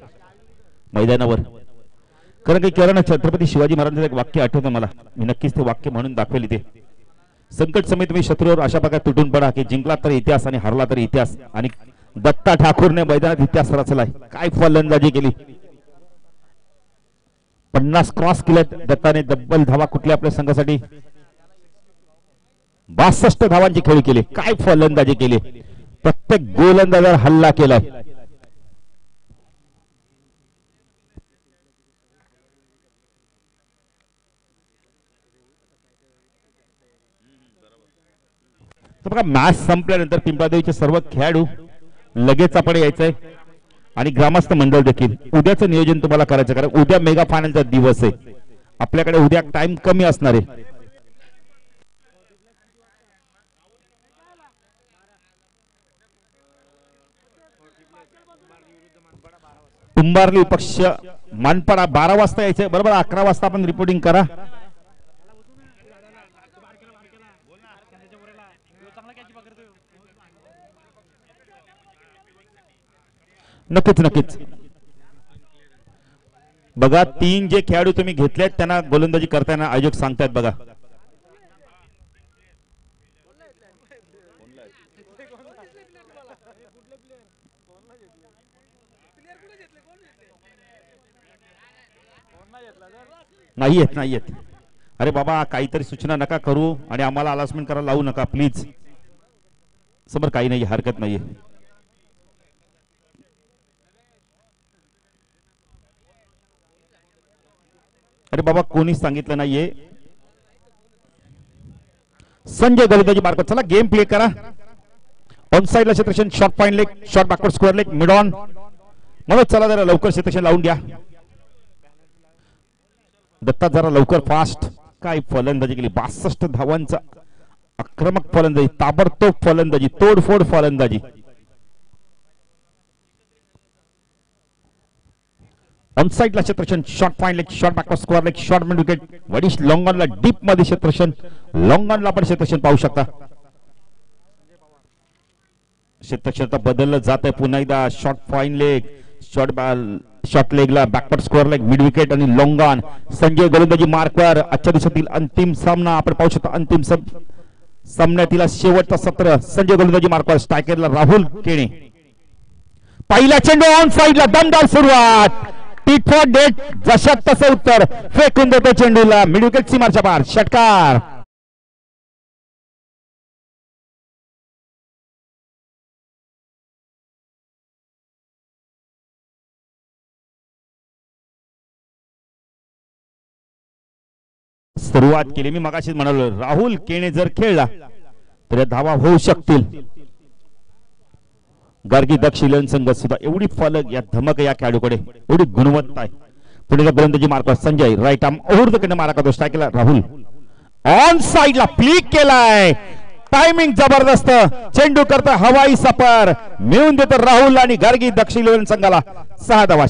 मैदानावर. कारण की किरण छत्रपती शिवाजी महाराजांचं एक वाक्य आठवतं मला. मी नक्कीच ते वाक्य म्हणून दाखवेल इथे. संकट समय तुम्ही शत्रूवर अशा प्रकारे तुटून पडा की जिंकला तरी इतिहास आणि हरला तरी इतिहास. आणि दत्ता ठाकूरने मैदानात इतिहास रचलाय. काय फलंदाजी केली. 50 क्रॉस केल्यात दत्ताने. डब्बल धावा कुठल्या आपल्या संघासाठी. 62 धावांची खेळी केली. काय फलंदाजी केली, प्रत्येक गोलंदाजावर हल्ला केलाय. तर बघा मॅच संपल्यानंतर पिंपळादेवीचे सर्व खेळाडू लगेच आपण यायचंय आणि ग्रामस्थ मंडळ देखील. उद्याचं नियोजन तुम्हाला करायचं, कारण उद्या मेगा फायनलचा दिवस आहे. आपल्याकडे उद्या टाइम कमी असणार आहे. कुंभारली पक्ष मानपाडा 12 वाजता यायचंय, बरोबर 11 वाजता आपण रिपोर्टिंग करा. नक्कीच नक्कीच. बघा 3 जे खेळाडू तुम्ही घेतलेत त्यांना गोलंदाजी करताना आयोजक सांगतायत. बघा नाही येत नाही येत. अरे बाबा काहीतरी सूचना नका करू आणि आम्हाला अनाउन्समेंट करायला लावू नका प्लीज. समोर काही नाही, हरकत नाहीये. अरे बाबा कोणीच सांगितलं नाहीये. संजय गोलंदाजी मार्क. चला गेम प्ले करा. ऑन साइडला क्षेत्रक्षण, short point leg, short backward square leg, mid on. म्हणून चला जरा लवकर क्षेत्रक्षण लावून द्या. दत्ता जरा लवकर फास्ट. काय फलंदाजी केली, 62 धावांचा आक्रमक फलंदाजी, ताबडतोब फलंदाजी, तोडफोड फलंदाजी. ऑन साइडला क्षेत्रक्षण, short point leg, short backward square leg, short mid wicket, वडिश लॉंग ऑनला डीप मध्ये क्षेत्रक्षण, लॉंग ऑनला आपण क्षेत्रक्षण पाहू शकता. क्षेत्रक्षण बदललं जात आहे पुन्हा एकदा. शॉर्ट पॉइंट लेग, शॉर्ट लेगला backward square leg, mid wicket आणि लॉंग ऑन. संजय गोलंदाजी मार्कवर. आजच्या दिवसातील अंतिम सामना आपण पाहू शकता. अंतिम सामन्यातील शेवटचा सत्र. संजय गोलंदाजी मार्कवर. स्ट्रायकरला राहुल केणे. पहिला चेंडू ऑन साइडला, दमदार सुरुवात. टीट फॉर डेट, जशात तसं उत्तर फेकून देतो चेंडूला. मिड विकेट सीमारच्या पार, षटकार. सुरुवात केली. मी मगाशीच म्हणालो राहुल केणे जर खेळला तर धावा होऊ शकतील. गार्गी दक्ष इलेव्हन संघ सुद्धा एवढी फलक या धमक या खेळाडूकडे, एवढी गुणवत्ता आहे. पुढे गोलंदाजी मार्कवर Sanjay, right arm over the कडे मारा करतो. स्ट्राईकला राहुल. ऑन साइडला फ्लिक केलाय. टायमिंग जबरदस्त. चेंडू करतो हवाई सफर, मिळून देतो राहुल आणि गार्गी दक्ष इलेव्हन संघाला 6 धावा.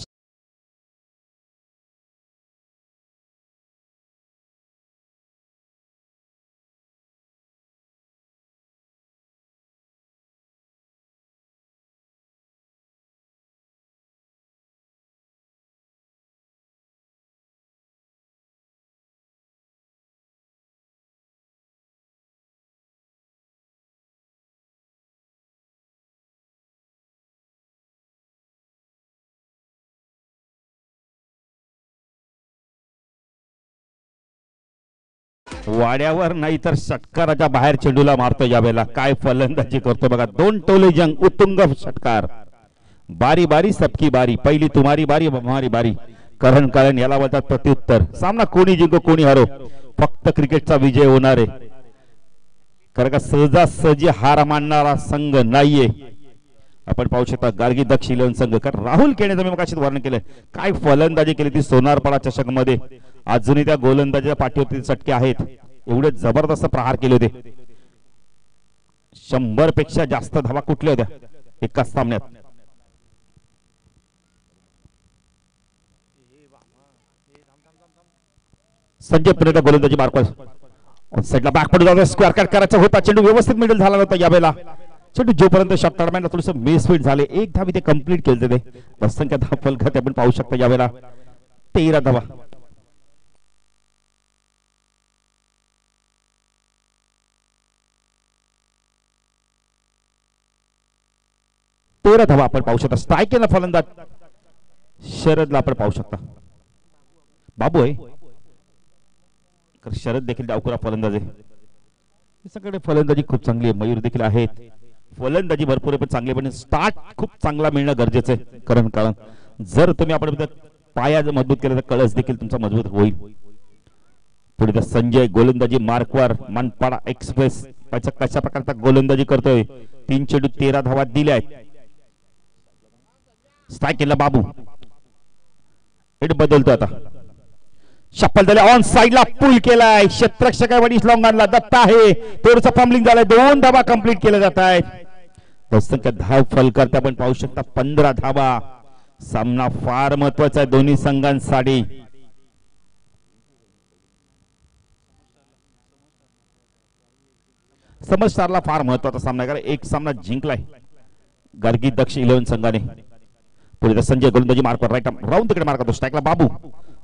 वाड्यावर नाही तर षटकाराच्या बाहेर चेंडूला मारतो यावेळेला. काय फलंदाजी करतो बघा. 2 टोले जंग, उत्तुंग षटकार. बारी बारी सबकी बारी, पहिली तुम्हारी बारी हमारी बारी. करण याला बोलतात प्रत्युत्तर. सामना कोणी जिंको कोणी हरो, फक्त क्रिकेटचा विजय होणार आहे. कारण का सहजासहजी हार मानणारा संघ नाहीये. आपण पाहू शकता गार्गी दक्ष इलेव्हन संघ. कारण राहुल केणे मी मगाशीच वर्णन केलं, काय फलंदाजी केली ती सोनारपाडा चषक मध्ये. अजूनही त्या गोलंदाजीच्या पाठीवरती चटके आहेत. एवढे जबरदस्त प्रहार केले होते. 100 पेक्षा जास्त धावा कुठल्या होत्या एकाच सामन्यात. संजय पुणेकर गोलंदाजी मार्कवर. साइडला बॅक पडू जातो. स्क्वेअर कट करायचा होता. चेंडू व्यवस्थित मिडल झाला होता यावेळेला. चेंडू जोपर्यंत शॉट टर्मिनला थोडस मिसफीट झाले, एक धाव इथे कंप्लीट केले ते. असंख्य धाव फलक आपण पाहू शकता यावेळेला. 13 धावा. धावा आपण पाहू शकता. स्ट्राईक केला फलंदाज शरदला आपण पाहू शकता. बाबू आहे, शरद देखील डावखुरा फलंदाज आहे. सगळे फलंदाजी खूप चांगली आहे, मयूर देखील आहेत, फलंदाजी भरपूर आहे पण चांगली, पण स्टार्ट खूप चांगला मिळणं गरजेचं आहे. कारण जर तुम्ही आपण पाया जर मजबूत केला तर कळस देखील तुमचा मजबूत होईल. पुढे संजय गोलंदाजी मार्कवर, मनपाडा एक्सप्रेस कशा प्रकारचा गोलंदाजी करतोय. 3 चेंडू 13 धावा दिल्या आहेत. स्ट्राईक केला बाबू, हिट बदलतो आता, शप्पल झाले, ऑन साइडला पुल केलाय, क्षेत्ररक्षक आहे वडीस लॉंगानला, दत्ता आहे, थोडंसं फंबलिंग झालंय, 2 धावा कंप्लीट केल्या जात आहेत. तसंख्य धाव फलक आपण पाहू शकता, 15 धावा. सामना फार महत्वाचा आहे दोन्ही संघांसाठी. समजदारला फार महत्वाचा सामना आहे, कारण एक सामना जिंकलाय गार्गी दक्ष 11 संघाने. पुढे संजय गोलंदाजी मार्कवर, राईट राऊंड तिकडे मार्क करतो, स्ट्राईकला बाबू,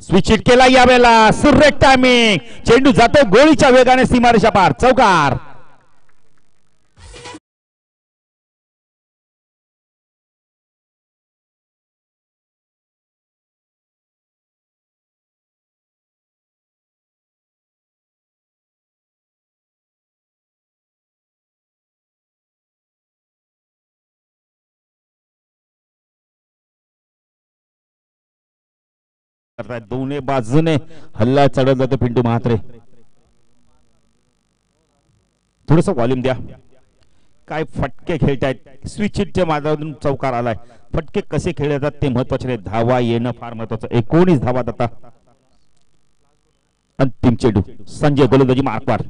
स्विच हिट केला यावेळेला, सुरेख टायमिंग, चेंडू जातो गोळीच्या वेगाने सीमारेषा पार, चौकार. दोन्ही बाजूने हल्ला चढत जातो पिंटू म्हात्रे. थोडस व्हॉल्यूम द्या. काय फटके खेळतायत, स्विच हिटच्या माध्यमातून चौकार आलाय. फटके कसे खेळले जातात ते महत्वाचे नाही, धावा येणं फार महत्वाचं. 19 धावा आता. अंतिम चेंडू संजय गोलंदाजी मार्कवर,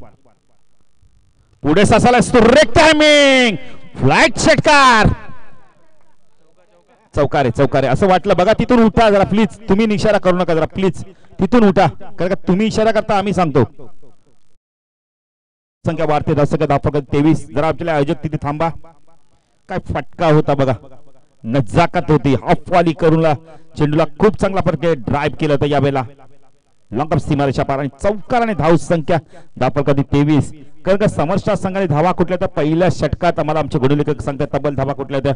पुढे ससाला सुरेख टायमिंग, फ्लॅट षटकार, चौकार आहे, चौकार आहे असं वाटलं. बघा तिथून उठा जरा प्लीज, तुम्ही इशारा करू नका जरा प्लीज, तिथून उठा, कारण का तुम्ही इशारा करता आम्ही सांगतो. संख्या वाढते, दशक धापक 23. जरा आपल्याला आयोजक तिथे थांबा. काय फटका होता बघा, नजाकत होती, हाफवाली करूनला चेंडूला खूप चांगला फटके ड्राइव्ह केलं होतं यावेळेला. लॉंग ऑफ सीमारेषा पार आणि चौकार आणि धाव संख्या धापक 23. कारण का समर्थ संघाने धावा कुठल्या तर पहिल्या षटकात आम्हाला आमचे गुणलेखक सांगतात तब्बल धावा कुठल्या त्या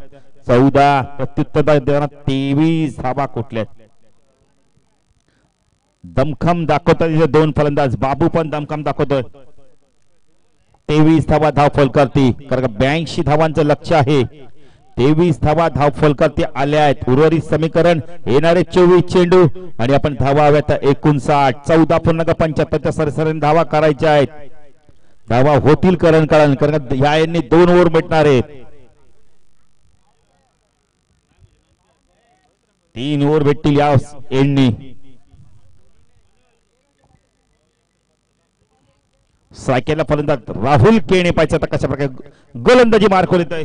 14, प्रत्युत्तर देताना 23 धावा कुठल्या. दमखम दाखवतात 2 फलंदाज, बाबू पण दमखम दाखवतोय. 23 धावा धाव फलकावरती, कारण 82 धावांचं लक्ष आहे. 23 धावा धाव फलकावरती आल्या आहेत. उर्वरित समीकरण येणारे 24 चेंडू आणि आपण धावा हव्यात 59. 14.75 सरासरी धावा करायच्या आहेत. धावा होतील कारण ह्या यांनी 2 ओव्हर भेटणार आहेत. 3 ओव्हर भेटतील या एंडनी. सायकेला फलंदाज राहुल केणे पाहिजे आता कशा प्रकारे गोलंदाजी मार्कवर येतोय.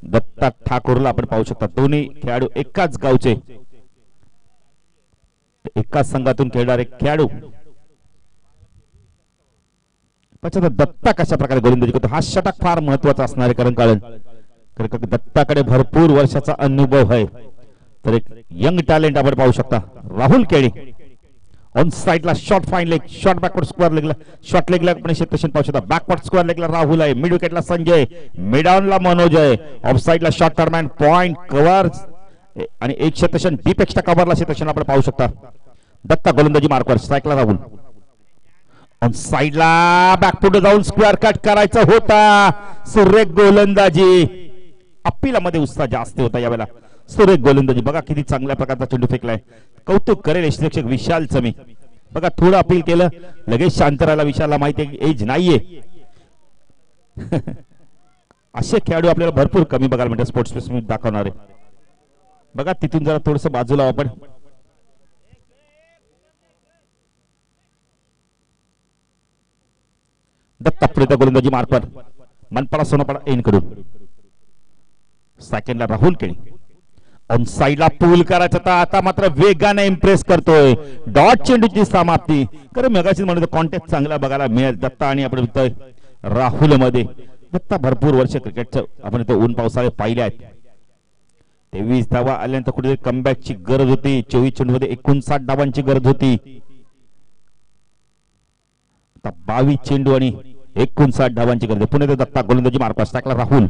दत्ता ठाकूरला आपण पाहू शकता. दोन्ही खेळाडू एकाच गावचे, एकाच संघातून खेळणारे खेळाडू. दत्ता कशा प्रकारे गोलंदाजी करतो हा षटक फार महत्वाचा असणार आहे, कारण दत्ताकडे भरपूर वर्षाचा अनुभव आहे. तर एक यंग टॅलेंट आपण पाहू शकता राहुल केणी. ऑन साइडला short fine leg, short backward square लेगला, शॉर्ट लेगला आपण क्षेत्ररक्षण पाहू शकता. बॅकवर्ड स्क्वेअर लेगला राहुल आहे, मिड विकेटला संजय, मिड ऑनला मनोज आहे, ऑफ साइडला शॉर्ट टर्मॅन पॉइंट कव्हर आणि एक क्षेत्ररक्षण डीप एक्स्ट्रा कव्हरला क्षेत्ररक्षण आपण पाहू शकता. दत्ता गोलंदाजी मार्कवर, स्ट्राईकला राहुल. ऑन साइडला बॅकफुट जाऊन स्क्वेअर कट करायचा होता. सुरेख गोलंदाजी, अप्पिलामध्ये उत्साह जास्त होता यावेळेला. सुरेख गोलंदाजी बघा किती चांगल्या प्रकारचा चेंडू फेकलाय. कौतुक करेल यष्टीरक्षक विशाल चमी. बघा थोडं अपील केलं लगेच शांत राहायला. विशालला माहिती आहे एज नाहीये. असे खेळाडू आपल्याला भरपूर कमी बघायला मिळतात स्पोर्ट्स स्पेस दाखवणारे. बघा तिथून जरा थोडस बाजूला आपण. दत्ता पुढे गोलंदाजी मार्कवर, मनपाडा सोनापाडा एन कडून. सेकंडला राहुल केणी. ऑन साइडला पूल करायचा होता, आता मात्र वेगाने इम्प्रेस करतोय. डॉट चेंडूची समाप्ती. कारण मगाशी म्हणतो कॉन्टॅक्ट चांगला बघायला मिळेल दत्ता आणि आपण राहुल मध्ये. दत्ता भरपूर वर्ष क्रिकेटचं आपण इथं ऊन पावसाळे पाहिले आहेत. 23 धावा आल्यानंतर कुठेतरी कमबॅकची गरज होती. 24 चेंडूमध्ये 59 धावांची गरज होती. 22 चेंडू आणि 59 धावांची गरज. पुणे दत्ता गोलंदाजी मार्कवर, टाकला राहुल.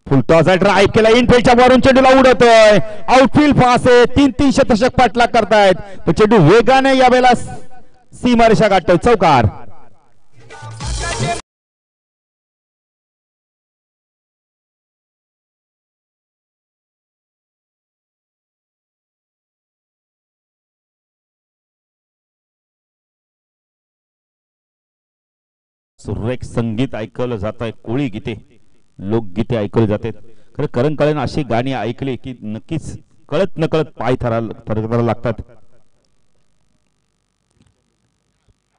फुल टॉस ड्राइव्ह केला, इनफिल्डच्या वरून चेंडूला उडवतोय. आउटफील्ड पास आहे. 3 शतक पाठलाग करतायत. चेंडू वेगाने यावेळेला सीमारेषा गाठतोय, चौकार. सुरेख संगीत ऐकलं जात आहे, कोळी गीते लोकगीते ऐकले जाते. खरं करण कळण अशी गाणी ऐकली की नक्कीच कळत नकळत पाय थरथरायला लागतात.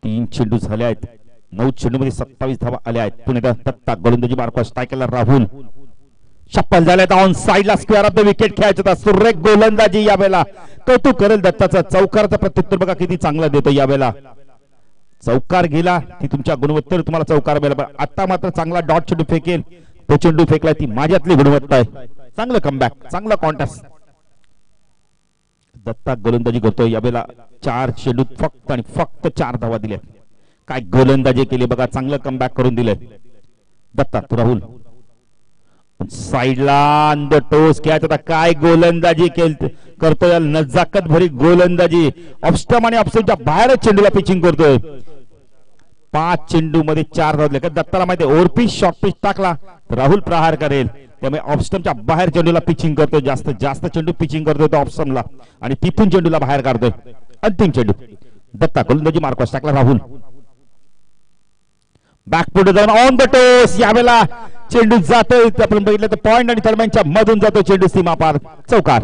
3 चेंडू झाले आहेत, 9 चेंडू मध्ये 27 धावा आल्या आहेत. पुणे दत्ता गोलंदाजी मार्फत स्ट्रायकरला राहुल शप्पल झाल्यात. ऑन साइडला स्क्वेअर ऑफ द विकेट खेळायचं होता. सुरेख गोलंदाजी यावेळेला कौतुक करेल दत्ताचा. चौकाराचा प्रत्युत्तर बघा किती चांगला देतो यावेळेला. चौकार गेला ती तुमच्या गुणवत्तेवर तुम्हाला चौकार मिळाला. आता मात्र चांगला डॉट चेंडू फेकेल, तो चेंडू फेकला ती माझ्यातली गुणवत्ता आहे. चांगलं कमबॅक, चांगला कॉन्टेस्ट. दत्ता गोलंदाजी करतोय यावेळेला. 4 चेंडूत फक्त आणि फक्त 4 धावा दिल्या. काय गोलंदाजी केली बघा, चांगलं कमबॅक करून दिलंय दत्ता. तू राहुल साइडला अंद टोस खेळायचा होता. काय गोलंदाजी करतोय, नजाकत भरी गोलंदाजी. ऑफस्टम आणि ऑफस्टमच्या बाहेर चेंडूला पिचिंग करतोय. 5 चेंडू मध्ये 4 धावले. दत्ताला माहिती ओव्हरपिच शॉर्ट पिच टाकला राहुल प्रहार करेल, त्यामुळे ऑफस्टमच्या बाहेर चेंडूला पिचिंग करतोय. जास्त चेंडू पिचिंग करतोय तो ऑफस्टमला आणि तिथून चेंडूला बाहेर काढतोय. अंतिम चेंडू दत्ता गोलंदाजी मार्कस टाकला राहुल. बॅकफुट जाऊन ऑन द टोस यावेळेला चेंडू जातोय. आपण बघितलं तर पॉइंट आणि दरम्यानच्या मधून जातो चेंडू सीमा पार. चौकार.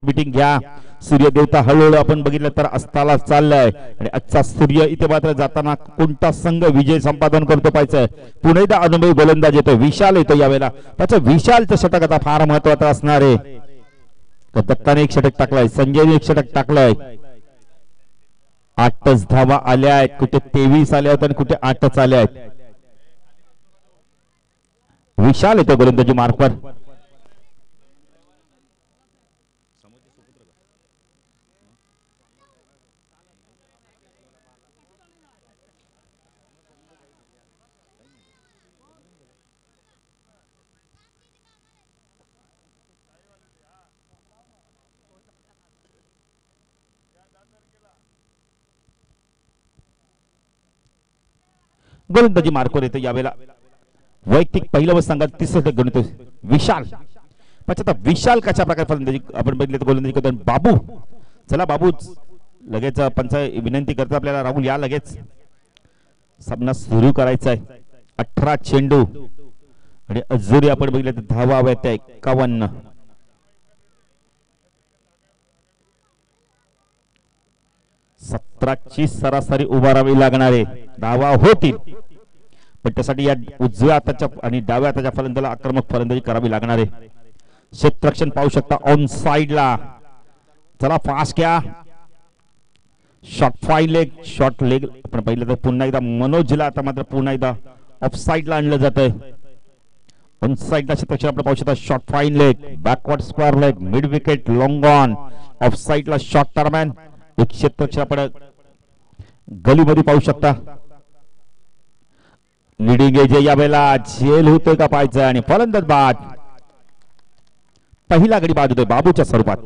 मीटिंग घ्या. सूर्यदेवता हळूहळू आपण बघितलं तर अस्ताला चाललाय आणि आजचा सूर्य इथे मात्र जाताना कोणता संघ विजय संपादन करतो पाहिजे. पुन्हा एकदा अनुभवी गोलंदाज येतो, विशाल येतो यावेळेला. त्याचं विशालचं षटक आता फार महत्वाचं असणार आहे. दत्ताने 1 षटक टाकलाय, संजयने 1 षटक टाकलाय. 8च धावा आल्या आहेत, कुठे 23 आल्या आहेत आणि कुठे 8च आल्या आहेत. विशाल येतो गोलंदाजी मार्फत. गोलंदाजी मार्कवर येतो यावेळेला. वैयक्तिक पहिलं व संघात 30 षटक गणित विशाल. आता विशाल कशा प्रकारे फलंदाजी आपण बघितलं गोलंदाजी करतो. बाबू चला बाबू लगेच पंच विनंती करतो आपल्याला, राहुल या लगेच सामना सुरू करायचा आहे. 18 चेंडू आणि अजूनही आपण बघितलं तर धावा हव्यात 51. 17ची सरासरी उभारावी लागणार आहे. धावा होतील पण त्यासाठी या उजव्या हाताच्या आणि डाव्या हाताच्या फलंदाजाला आक्रमक फलंदाजी करावी लागणार आहे. क्षेत्ररक्षण पाहू शकता ऑन साइडला. चला फास्ट घ्या. Short fine leg, short leg आपण पाहिलं तर पुन्हा एकदा मनोजला आता मात्र पुन्हा एकदा ऑफ साइडला आणलं जात आहे. ऑन साइडला क्षेत्ररक्षण आपण पाहू शकता. Short fine leg, backward square leg, mid wicket, long on. Off साइडला शॉर्ट टर्मॅन एक क्षेत्ररक्षण आपण गलीमध्ये पाहू शकता. लिडिंग एज यावेळेला झेल होतोय का पाहायचं आणि फलंदाज बाद. पहिला गडी बाद होतोय बाबूच्या स्वरूपात.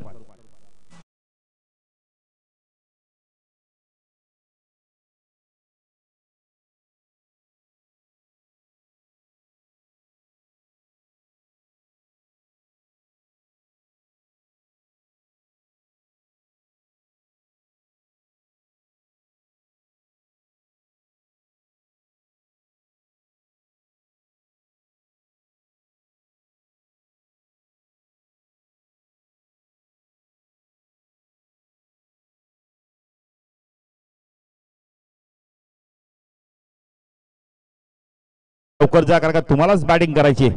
लवकर जा, कारण तुम्हालाच बॅटिंग करायची.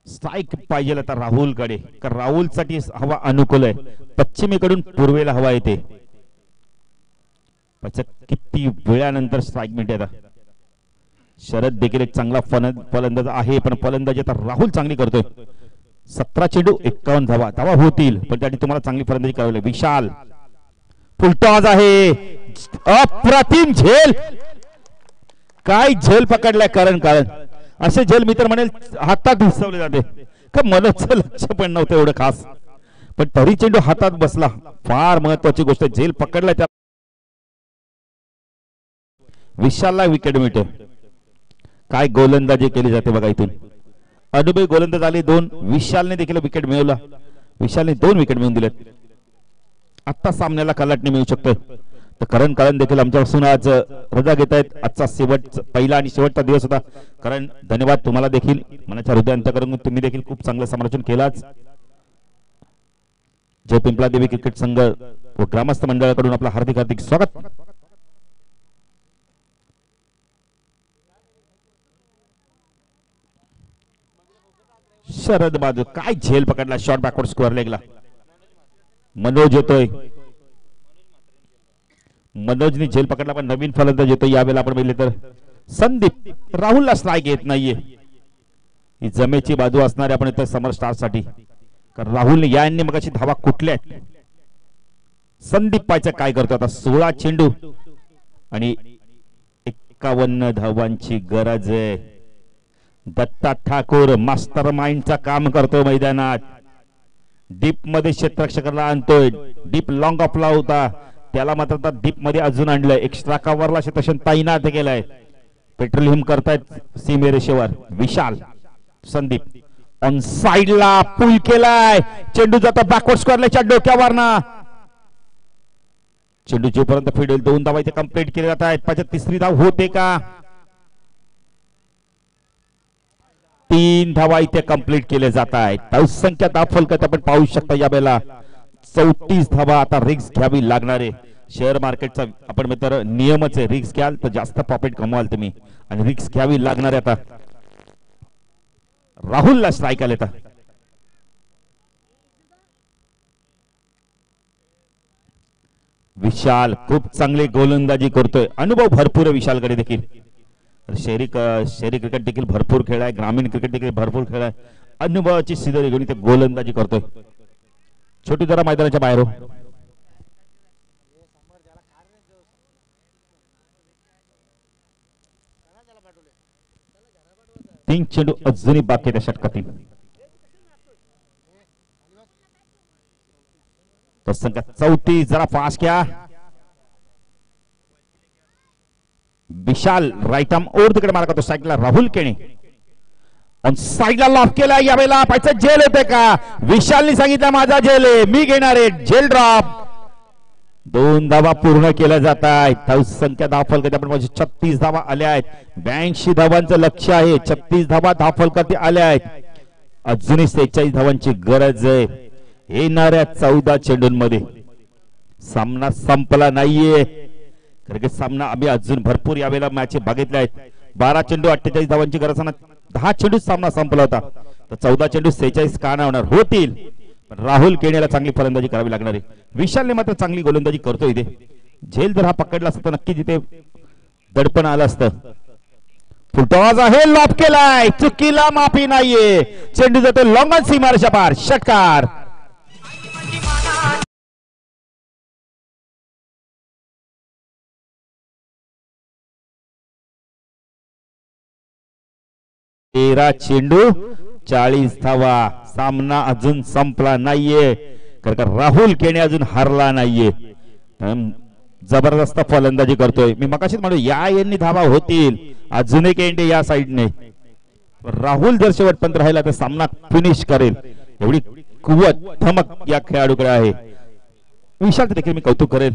स्ट्राइक पाहिजे आता राहुलकडे, कारण राहुलसाठी हवा अनुकूल आहे. पश्चिमेकडून पूर्वेला हवा येते. किती वेळानंतर स्ट्राईक मिळते आता. शरद देखील एक चांगला फलंदाज आहे, पण फलंदाजी आता राहुल चांगली करतोय. 17 चेंडू 51 धावा. धावा होतील, पण त्यासाठी तुम्हाला चांगली फलंदाजी करावी लागेल. विशाल फुलटॉस आहे, अप्रतिम झेल. काय झेल पकडलाय कारण असे झेल मित्र म्हणेल हातात घुसवले जाते का, मनोचं लक्ष पण नव्हतं एवढं खास, पण तरी चेंडू हातात बसला. फार महत्वाची गोष्ट, झेल पकडलाय त्या विशालला विकेट मिळते. काय गोलंदाजी केली जाते बघा इथून. अनुभवी गोलंदाज आले 2. विशालने देखील विकेट मिळवला. विशालने 2 विकेट मिळवून दिलेत. आता सामन्याला कलाटणी मिळू शकते. तर करण देखील आमच्यापासून आज रजा घेत आहेत. आजचा पहिला आणि शेवटचा दिवस होता. करण धन्यवाद तुम्हाला देखील मनाच्या हृदयांतकरून. तुम्ही देखील खूप चांगलं समालोचन केलाच. जय पिंपला देवी क्रिकेट संघ व ग्रामस्थ मंडळाकडून आपलं हार्दिक हार्दिक स्वागत. शरद बाजू काय झेल पकडला, शॉर्ट बॅकवर्ड स्क्वेअर लेगला. मनोज येतोय. मनोजने झेल पकडला, पण नवीन फलंदाज येतोय. यावेळेला आपण बघितले तर संदीप. राहुलला स्ट्राईक येत नाहीये. ही जमेची बाजू असणारे आपण इथं समर स्टार साठी, कारण राहुलने यांनी मग अशी धावा कुठल्या. संदीप पायचं काय करतो आता. 16 चेंडू आणि 51 धावांची गरज आहे. दत्ता ठाकूर मास्टर माइंडचा काम करतो मैदानात. डीप मध्ये क्षेत्ररक्षकाला आणतोय. डीप लॉंग ऑफला होता, त्याला मात्र डीप मध्ये अजून आणलंय. एक्स्ट्रा कव्हरला क्षेत्ररक्षण तैनात केलाय. पेट्रोलियम करतायत सीमेरेषेवर. विशाल संदीप ऑन साइडला पुल केलाय. चेंडू जाता बॅकवर्ड स्क्वेअरच्या डोक्यावर ना. चेंडू जोपर्यंत फीड होईल 2 धावा इथे कंप्लीट केले जात आहेत. पाहिजे 3री धाव होते का. 3 धावा इथे कंप्लीट केले जात आहेत. धावसंख्या दाफलकत आपण पाहू शकता यावेळेला 34 धावा. आता रिक्स घ्यावी लागणार आहे. शेअर मार्केटचा आपण मित्र नियमच आहे, रिक्स घ्याल तर जास्त प्रॉफिट कमवाल तुम्ही, आणि रिक्स घ्यावी लागणार आहे. आता राहुलला स्ट्राईक आले. आता विशाल खूप चांगली गोलंदाजी करतोय. अनुभव भरपूर आहे विशालकडे देखील. शहरी क्रिकेट देखील भरपूर खेळ आहे, ग्रामीण क्रिकेट देखील भरपूर खेळ आहे. अनुभवाची सिद्धरी घेऊन इथे गोलंदाजी करतोय. छोटी जरा मैदानाच्या बाहेर हो. तीन चेंडू अजूनही बाकी त्या षटकातील. संख्या 34. जरा फास्ट घ्या. विशाल राईट आर्म ओर तिकडे मारा करतो. साईडला राहुल केणे साईडला लॉक केला. यावेळेला पाहिजे झेल होते का. विशालने सांगितलं माझा झेल आहे, मी घेणार आहे. झेल ड्रॉप. 2 धावा पूर्ण केल्या जात आहेत. धावसंख्या धावफलक आपण 36 धावा आल्या आहेत. 82 धावांचं लक्ष आहे. 36 धावा धावफलकात आल्या आहेत. अजूनही 46 धावांची गरज आहे. येणाऱ्या 14 चेंडूंमध्ये सामना संपला नाहीये, कारण की सामना आम्ही अजून भरपूर यावेळेला मॅच बघितले आहेत. 12 चेंडू 48 धावांची गरज असताना 10 चेंडू सामना संपला होता. तर 14 चेंडू 46 का नाही होणार, होतील. पण राहुल केणेला चांगली फलंदाजी करावी लागणार आहे. विशालने मात्र चांगली गोलंदाजी करतोय इथे. झेल जर हा पकडला असता तर नक्की जिथे दडपण आलं असतं. फुलटॉस आहे, लॉप केलाय. चुकीला माफी नाहीये. चेंडू जातो लॉंग ऑन सीमारेषा पार. षटकार. तेरा चेंडू 40 धावा. सामना अजून संपला नाहीये, कारण का राहुल केणे अजून हरला नाहीये. जबरदस्त फलंदाजी करतोय. मी मगाशीच म्हणतो या यांनी धावा होतील. अजून एक एंडे या साइडने. राहुल जर शेवटपर्यंत राहिला तर सामना फिनिश करेल, एवढी कुवत धमक या खेळाडूकडे आहे. विशाल देखील मी कौतुक करेल.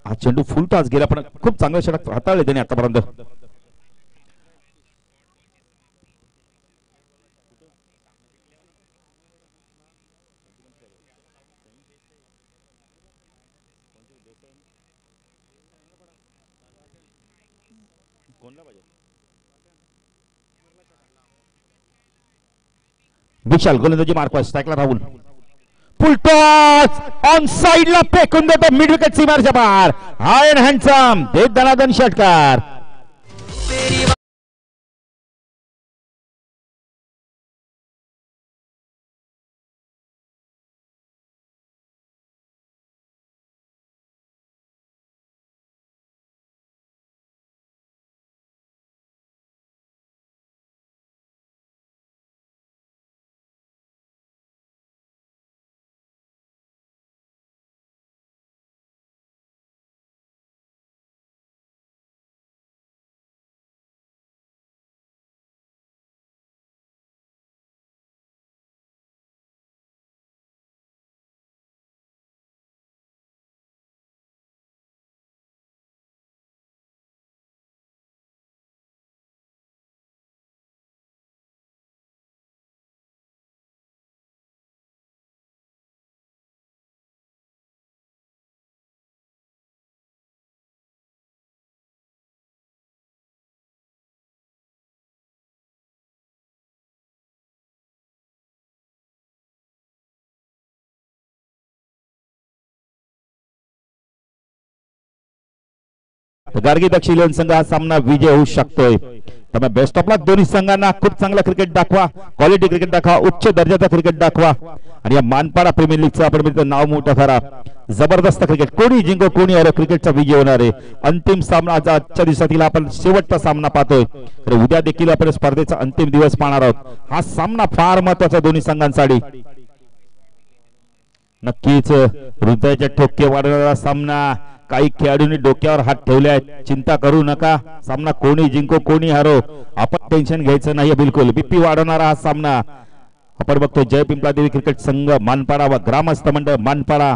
हा चेंडू फुल टॉस गेला, पण खूप चांगलं षटक हाताळले त्याने आतापर्यंत. विशाल गोलंदाजी मार्क स्ट्राईकला राहुल. फुल टॉस ऑन साइडला फेकून देतो मिड विकेट सीमारच्या बाहेर. हाय अँड हँडसम देत दनादन षटकार. गार्गी दक्षिण संघ हा सामना विजय होऊ शकतोय. त्यामुळे बेस्ट ऑफ लक दोन्ही संघांना. खूप चांगला क्रिकेट दाखवा, क्वालिटी क्रिकेट दाखवा, उच्च दर्जाचा क्रिकेट दाखवा. आणि या मानपाडा प्रीमियर लीगचं आपण नाव मोठं करा. जबरदस्त क्रिकेट, कोणी जिंको कोणी हरो, क्रिकेटचा विजय होणार आहे. अंतिम सामना आजच्या दिवसातील आपण शेवटचा सामना पाहतोय. तर उद्या देखील आपण स्पर्धेचा अंतिम दिवस पाहणार आहोत. हा सामना फार महत्वाचा दोन्ही संघांसाठी. नक्कीच हृदयाचे ठोके वाढवणारा सामना. काही खेळाडूंनी डोक्यावर हात ठेवले आहेत. चिंता करू नका, सामना कोणी जिंको कोणी हारो, आपण टेन्शन घ्यायचं नाही बिलकुल. बीपी वाढवणारा हा सामना आपण बघतोय. जय पिंपळादेवी क्रिकेट संघ मानपाडा व ग्रामस्थ मंडळ मानपाडा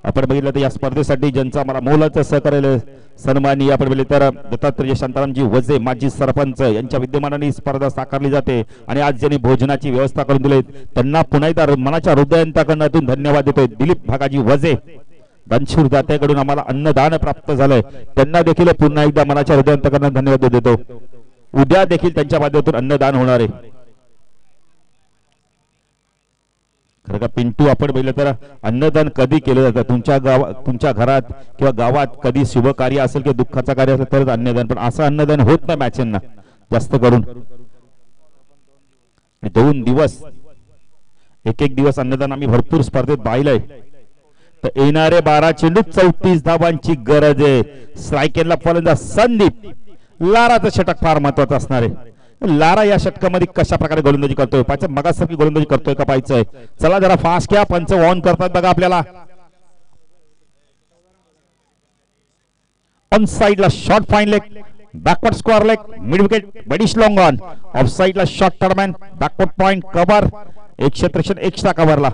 आपण बघितलं तर या स्पर्धेसाठी ज्यांचा मला मोलाचं सहकार्य सन्मानी आपण बघितले तर दत्तात्रय शांतारामजी वजे माजी सरपंच यांच्या विद्यमानाने ही स्पर्धा साकारली जाते. आणि आज ज्यांनी भोजनाची व्यवस्था करून दिली त्यांना पुन्हा एकदा मनाच्या हृदयांतकरणातून धन्यवाद देतोय. दिलीप भागाजी वजे दानशूर दात्याकडून आम्हाला अन्नदान प्राप्त झालंय, त्यांना देखील पुन्हा एकदा मनाच्या हृदयांतकरणात धन्यवाद देतो. उद्या देखील त्यांच्या माध्यमातून अन्नदान होणार आहे. खरं का पिंटू, आपण बघितलं तर अन्नदान कधी केलं जातं? तुमच्या घरात किंवा गावात कधी शुभ कार्य असेल किंवा दुःखाचा कार्य असेल तरच अन्नदान. पण असं अन्नदान होत नाही मॅचेंना जास्त करून. 2 दिवस एक दिवस अन्नदान आम्ही भरपूर स्पर्धेत पाहिलंय. तर येणारे 12 चेंडू 34 धावांची गरज आहे. स्ट्रायकेनला फलंदाज संदीप लाराचं षटक फार महत्वाचं असणार आहे. लारा या षटकामध्ये कशा प्रकारे गोलंदाजी करतोय पाहिजे, मगासारखी गोलंदाजी करतोय का पाहायचंय. चला जरा फास्ट घ्या, पंच ऑन करतात बघा आपल्याला. ऑन साइडला short fine leg, backward square leg, mid wicket बडीश लॉंग ऑन. ऑफ साइडला short third man, backward point cover, एक क्षेत्रक्षण एक्स्ट्रा कव्हरला.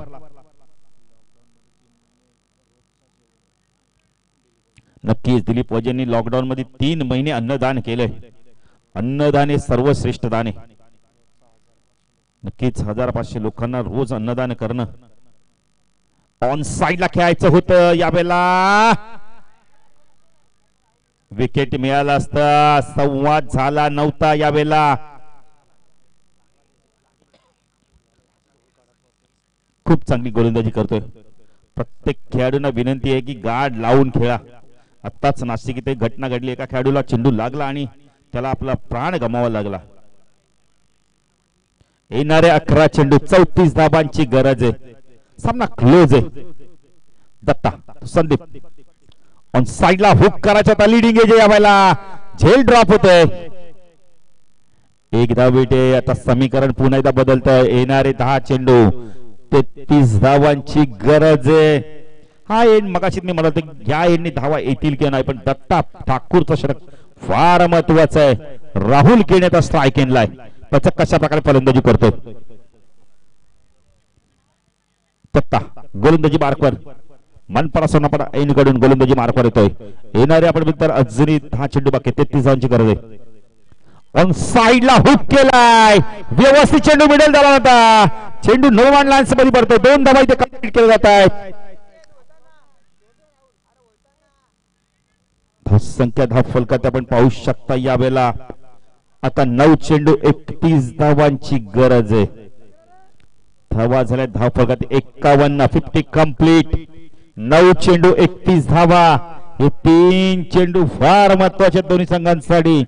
नक्कीच दिलीप वजेंनी लॉकडाऊन मध्ये 3 महिने अन्नदान केलंय. अन्नदान हे सर्वश्रेष्ठ दान आहे. नक्कीच 1500 लोकांना रोज अन्नदान करणं. ऑन साइडला खेळायचं होतं, यावेळेला विकेट मिळाला असता. संवाद झाला नव्हता यावेळेला. खूप चांगली गोलंदाजी करतोय. प्रत्येक खेळाडूंना विनंती आहे की गार्ड लावून खेळा. आत्ताच नाशिक इथे घटना घडली, एका खेळाडूला चेंडू लागला आणि त्याला आपला प्राण गमावा लागला. येणारे 11 चेंडू 34 धाबांची गरज आहे. सामना क्लोज आहे. दत्ता संदीप ऑन साइडला हुक करायचा होता. लीडिंग एज यावेळेला झेल ड्रॉप होतोय. 1 धाव भेटे. आता समीकरण पुन्हा एकदा बदलतंय. येणारे 10 चेंडू 33 धावांची गरज आहे. हा एंड मगाशी मी म्हणत या एंडनी धावा येतील की नाही, पण दत्ता ठाकूरचा षटक फार महत्वाचं आहे. राहुल केण्याचा स्ट्राइक एंडला आहे. त्याचा कशा प्रकारे फलंदाजी करतोय दत्ता. गोलंदाजी मार्कवर मनपाडा सोनापाडा एंडकडून गोलंदाजी मार्कवर येतोय. येणारे आपण तर अजूनही 10 चेंडू बाकी 33 धावांची गरज आहे. ऑन साइडला हुक केलाय. व्यवस्थित चेंडू मिडल झाला होता. चेंडू नो वन लाईन्स मध्ये पडतोय. 2 धावा इथे कंप्लीट केले जात आहेत. संख्या धाव फलकात आपण पाहू शकता यावेळेला. आता 9 चेंडू 31 धावांची गरज आहे. धावा झाल्या धावफलकात 51 50 कंप्लीट 9 चेंडू 31 धावा हे 3 चेंडू फार महत्वाचे दोन्ही संघांसाठी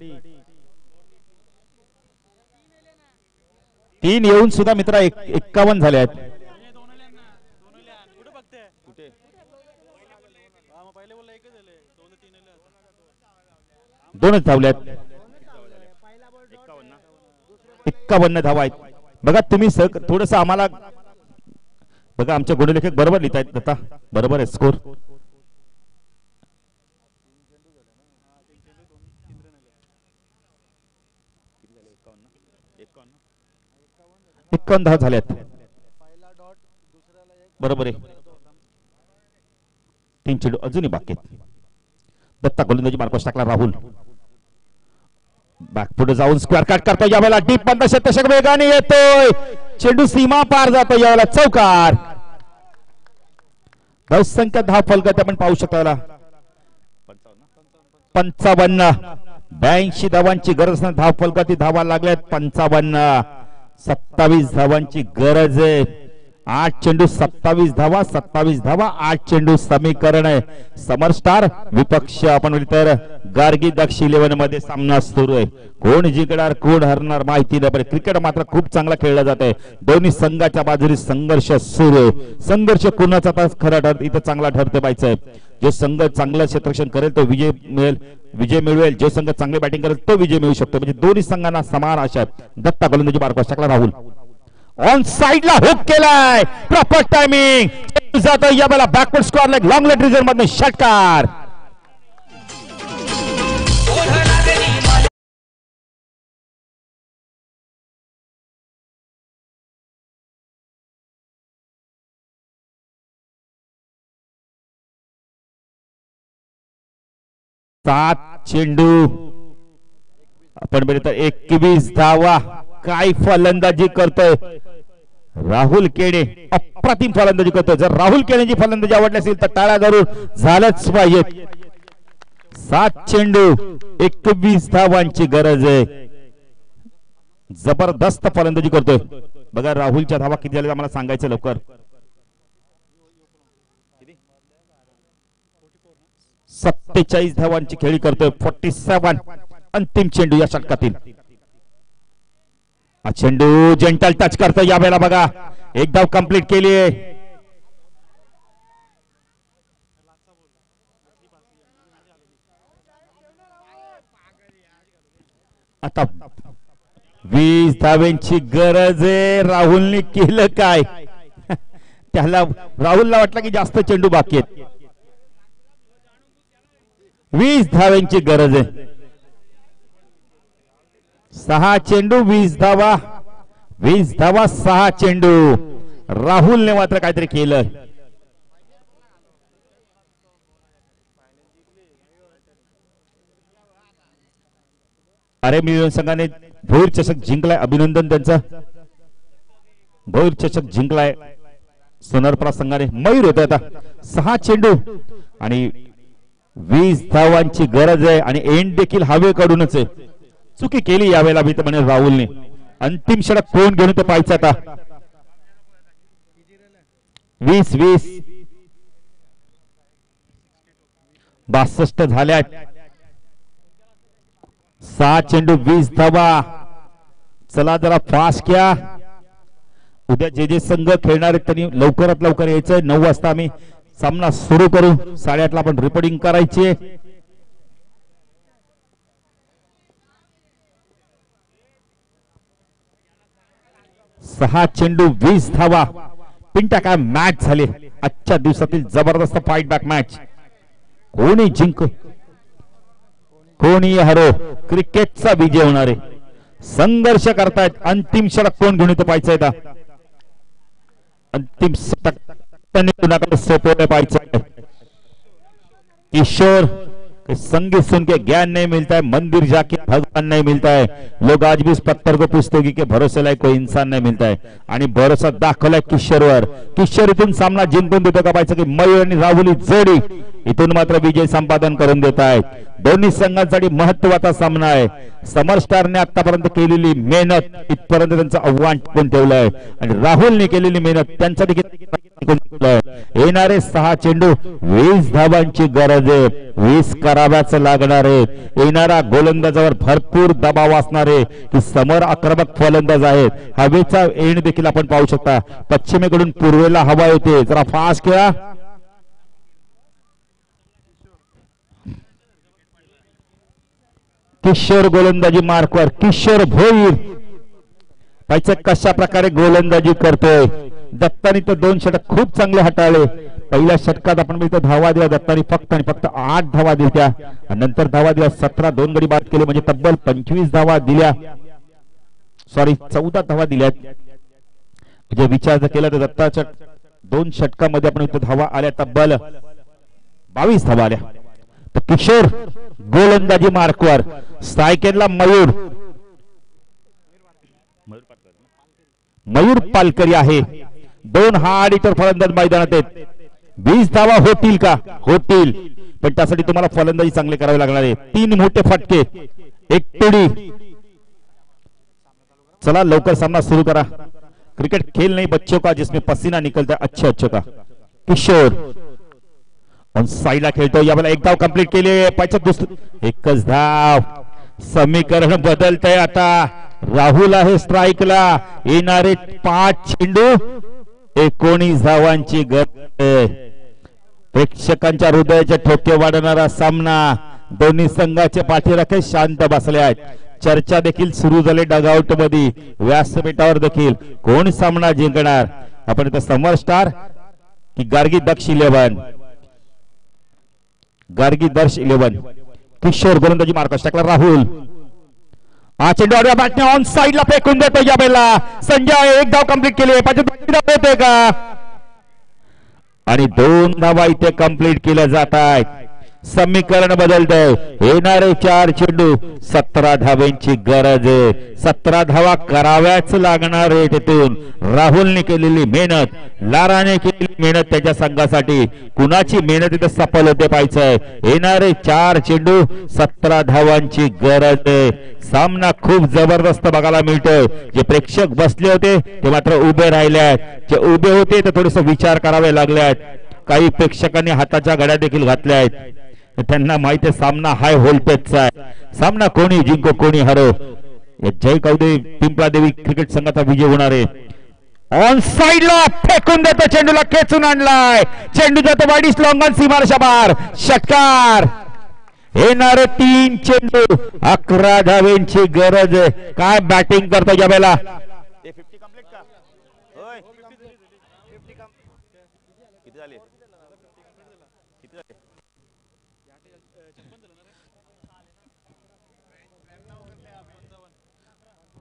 3 येऊन सुद्धा मित्रा 51 झाले आहेत दोनच धावल्यात 51 धावा आहेत बघा तुम्ही थोडस आम्हाला बघा आमच्या गुणलेखक बरोबर लिहित आहेत आता बरोबर आहे स्कोर धावा झाल्यात बरोबर आहे 3 चेंडू अजूनही बाकी आहेत दत्ता गोलंदाजी मार्कस टाकला राहुल बॅक पुढे जाऊन स्क्वेअर कट करतो यावेळेला डीप बंद शतक वेगाने येतोय चेंडू सीमा पार जातो यावेळेला चौकार बहुसंख्य धाव फलकात आपण पाहू शकता 55 82 धावांची गरज नाही धाव फलकात धावा लागल्यात 55 27 धावांची गरज आहे 8 चेंडू 27 धावा 8 चेंडू समीकरण आहे समर स्टार विपक्ष आपण तर गार्गी दक्ष 11 मध्ये सामना सुरू आहे कोण जिंकणार कोण हरणार माहिती नाही पण क्रिकेट मात्र खूप चांगला खेळला जात आहे दोन्ही संघाच्या बाजूने संघर्ष सुरू आहे संघर्ष कोणाचा तास खरा ठरत इथं चांगला ठरते पाहिजे जो संघ चांगलं क्षेत्ररक्षण करेल तो विजय मिळवेल जो संघ चांगली बॅटिंग करेल तो विजय मिळू शकतो म्हणजे दोन्ही संघांना समान आशा दत्ता गोलंदाजी मार्कस टाकला राहुल ऑन साइड ला हुक केलाय प्रॉपर टायमिंग जातो यावेळेला backward square leg long leg region मध्ये षटकार सात चेंडू आपण बघितलं 21 धावा काय फलंदाजी करतोय राहुल केणे अप्रतिम फलंदाजी करतोय जर राहुल केणेची फलंदाजी आवडली असेल तर टाळ्या धरून झालंच पाहिजे 7 चेंडू 21 धावांची गरज आहे जबरदस्त फलंदाजी करतोय बघा राहुलच्या धावा किती झाल्या आम्हाला सांगायचं लवकर 47 धावांची खेळी करतोय 47 अंतिम चेंडू या षटकातील चेंडू जेंटल टच करतो यावेळेला बघा एक धाव कंप्लीट केली आहे आता 20 धावांची गरज आहे राहुलने केलं काय त्याला राहुलला वाटलं की जास्त चेंडू बाकी आहेत 20 धावांची गरज आहे 6 चेंडू 20 धावा 6 चेंडू राहुलने मात्र काहीतरी केलं अरे मिळून संघाने भोईर चषक जिंकलाय अभिनंदन त्यांचं भोईर चषक जिंकलाय सोनारपुरा संघाने मयूर होत आता 6 चेंडू आणि 20 धावांची गरज आहे आणि एंड देखील हवेकडूनच आहे चुकी केली यावेळेला मी तर म्हणे राहुलने अंतिम षटक कोण घेऊन ते पाहायचं आता 20 62 झाल्या 6 चेंडू 20 धावा चला जरा फास्ट घ्या उद्या जे संघ खेळणार आहेत त्यांनी लवकरात लवकर यायचंय 9 वाजता आम्ही सामना सुरू करू 8:30 ला आपण रिपोर्टिंग करायची 6 चेंडू 20 धावा पिंट्या काय मॅच झाली आजच्या दिवसातील जबरदस्त फाईट बॅक मॅच कोणी जिंको कोणी हरो क्रिकेटचा विजय होणार आहे संघर्ष करतायत अंतिम षटक कोण घेऊन येतो पाहायचंय अंतिम षटक सोपवलं पाहायचं किशोर संगीत सुन के ज्ञान नहीं मिलता है मंदिर जाके भगवान नहीं मिलता है लोग आज भी इस पत्थर को पूछते होगी कि भरोसे लायक कोई इंसान नहीं मिलता है आणि भरोसा दाखवलाय किशोरवर किशोर इथून सामना जिंकून देतो का पाहायचं की मयूर आणि राहुली जोडी इथून मात्र विजय संपादन करून देत आहेत दोन्ही संघांसाठी महत्त्वाचा सामना आहे समर स्टारने आतापर्यंत केलेली मेहनत इथपर्यंत त्यांचं आव्हान टिकून ठेवलंय आणि राहुलने केलेली मेहनत त्यांचा देखील येणारे 6 चेंडू 20 धावांची गरज आहे. 20 कराव्याच लागणार आहे. येणारा गोलंदाजावर भरपूर दबाव असणार आहे की समोर आक्रमक फलंदाज आहेत. हवेचा एण देखील आपण पाहू शकता. पश्चिमेकडून पूर्वेला हवा येते. जरा फास्ट खेळा. किशोर गोलंदाजी मार्कवर. किशोर भोईर पाहिजे कशा प्रकारे गोलंदाजी करतोय. दत्तानी तर 2 षटक खूप चांगले हाताळले. पहिल्या षटकात आपण बघितलं धावा दिल्या दत्तानी फक्त आणि फक्त 8 धावा दिल्या. नंतर धावा दिल्या 17, 2 गडी बाद केले म्हणजे तब्बल 25 धावा दिल्या. सॉरी 14 धावा दिल्यात. म्हणजे विचार जर केला तर दत्ताच्या 2 षटकामध्ये आपण इथं धावा आल्या तब्बल 22 धावा आल्या. तर किशोर गोलंदाजी मार्कवर. स्ट्रायकेरला मयूर पालकरी आहे. 2 हार्ड हिटर फलंदाज मैदानात आहेत. 20 धावा होतील का? होतील, पण त्यासाठी तुम्हाला फलंदाजी चांगले करावे लागणार आहे. 3 मोठे फटके, 1 पिढी. चला लवकर सामना सुरू करा. क्रिकेट खेल नहीं बच्चों का जिसमें पसीना निकलता है अच्छे का. किशोर ऑन साइडला खेळतो. यावेळेला 1 धाव कंप्लीट केली. एकच धाव. समीकरण बदलतंय आता. राहुल आहे स्ट्राईकला. येणारे 5 चेंडू 19 धावांची गरज. प्रेक्षकांच्या हृदयाचे ठोके वाढणारा सामना. दोन्ही संघाचे पाठीराखे शांत बसले आहेत. चर्चा देखील सुरू झाली डगआउट मध्ये. व्यासपीठावर देखील कोण सामना जिंकणार. आपण इथं समर स्टार की गार्गी दक्ष 11. गार्गी दर्श 11. किशोर गोलंदाजी मार्कस टाकला. राहुल हा चेंडू आडव्या बॅटने ऑन साइडला फेकून देतो. या बेला संजय 1 धाव कंप्लीट केली. होते का? आणि 2 धावा इथे कंप्लीट केल्या जात आहेत. समीकरण बदलतंय. येणारे 4 चेंडू 17 धावांची गरज आहे. 17 धावा कराव्याच लागणार आहे. तिथून राहुलने केलेली मेहनत, लाराने केलेली मेहनत त्याच्या संघासाठी कुणाची मेहनत इथे सफल होते पाहिजे. येणारे 4 चेंडू 17 धावांची गरज आहे. सामना खूप जबरदस्त बघायला मिळतोय. जे प्रेक्षक बसले होते ते मात्र उभे राहिले आहेत. जे उभे होते ते थोडेसे विचार करावे लागले आहेत. काही प्रेक्षकांनी हाताच्या घड्या देखील घातल्या आहेत. त्यांना माहिती आहे सामना हाय व्होल्टेजचा आहे. सामना कोणी जिंको कोणी हरो. जय कवदे पिंपळादेवी क्रिकेट संघाचा विजय होणार आहे. ऑन साइडला फेकून देतो. चेंडूला खेचून आणलाय. चेंडू जातो वाईड लॉंगॉन सीमारेषा बाहेर. षटकार. येणारे 3 चेंडू 11 धावांची गरज आहे. काय बॅटिंग करतो यावेळेला.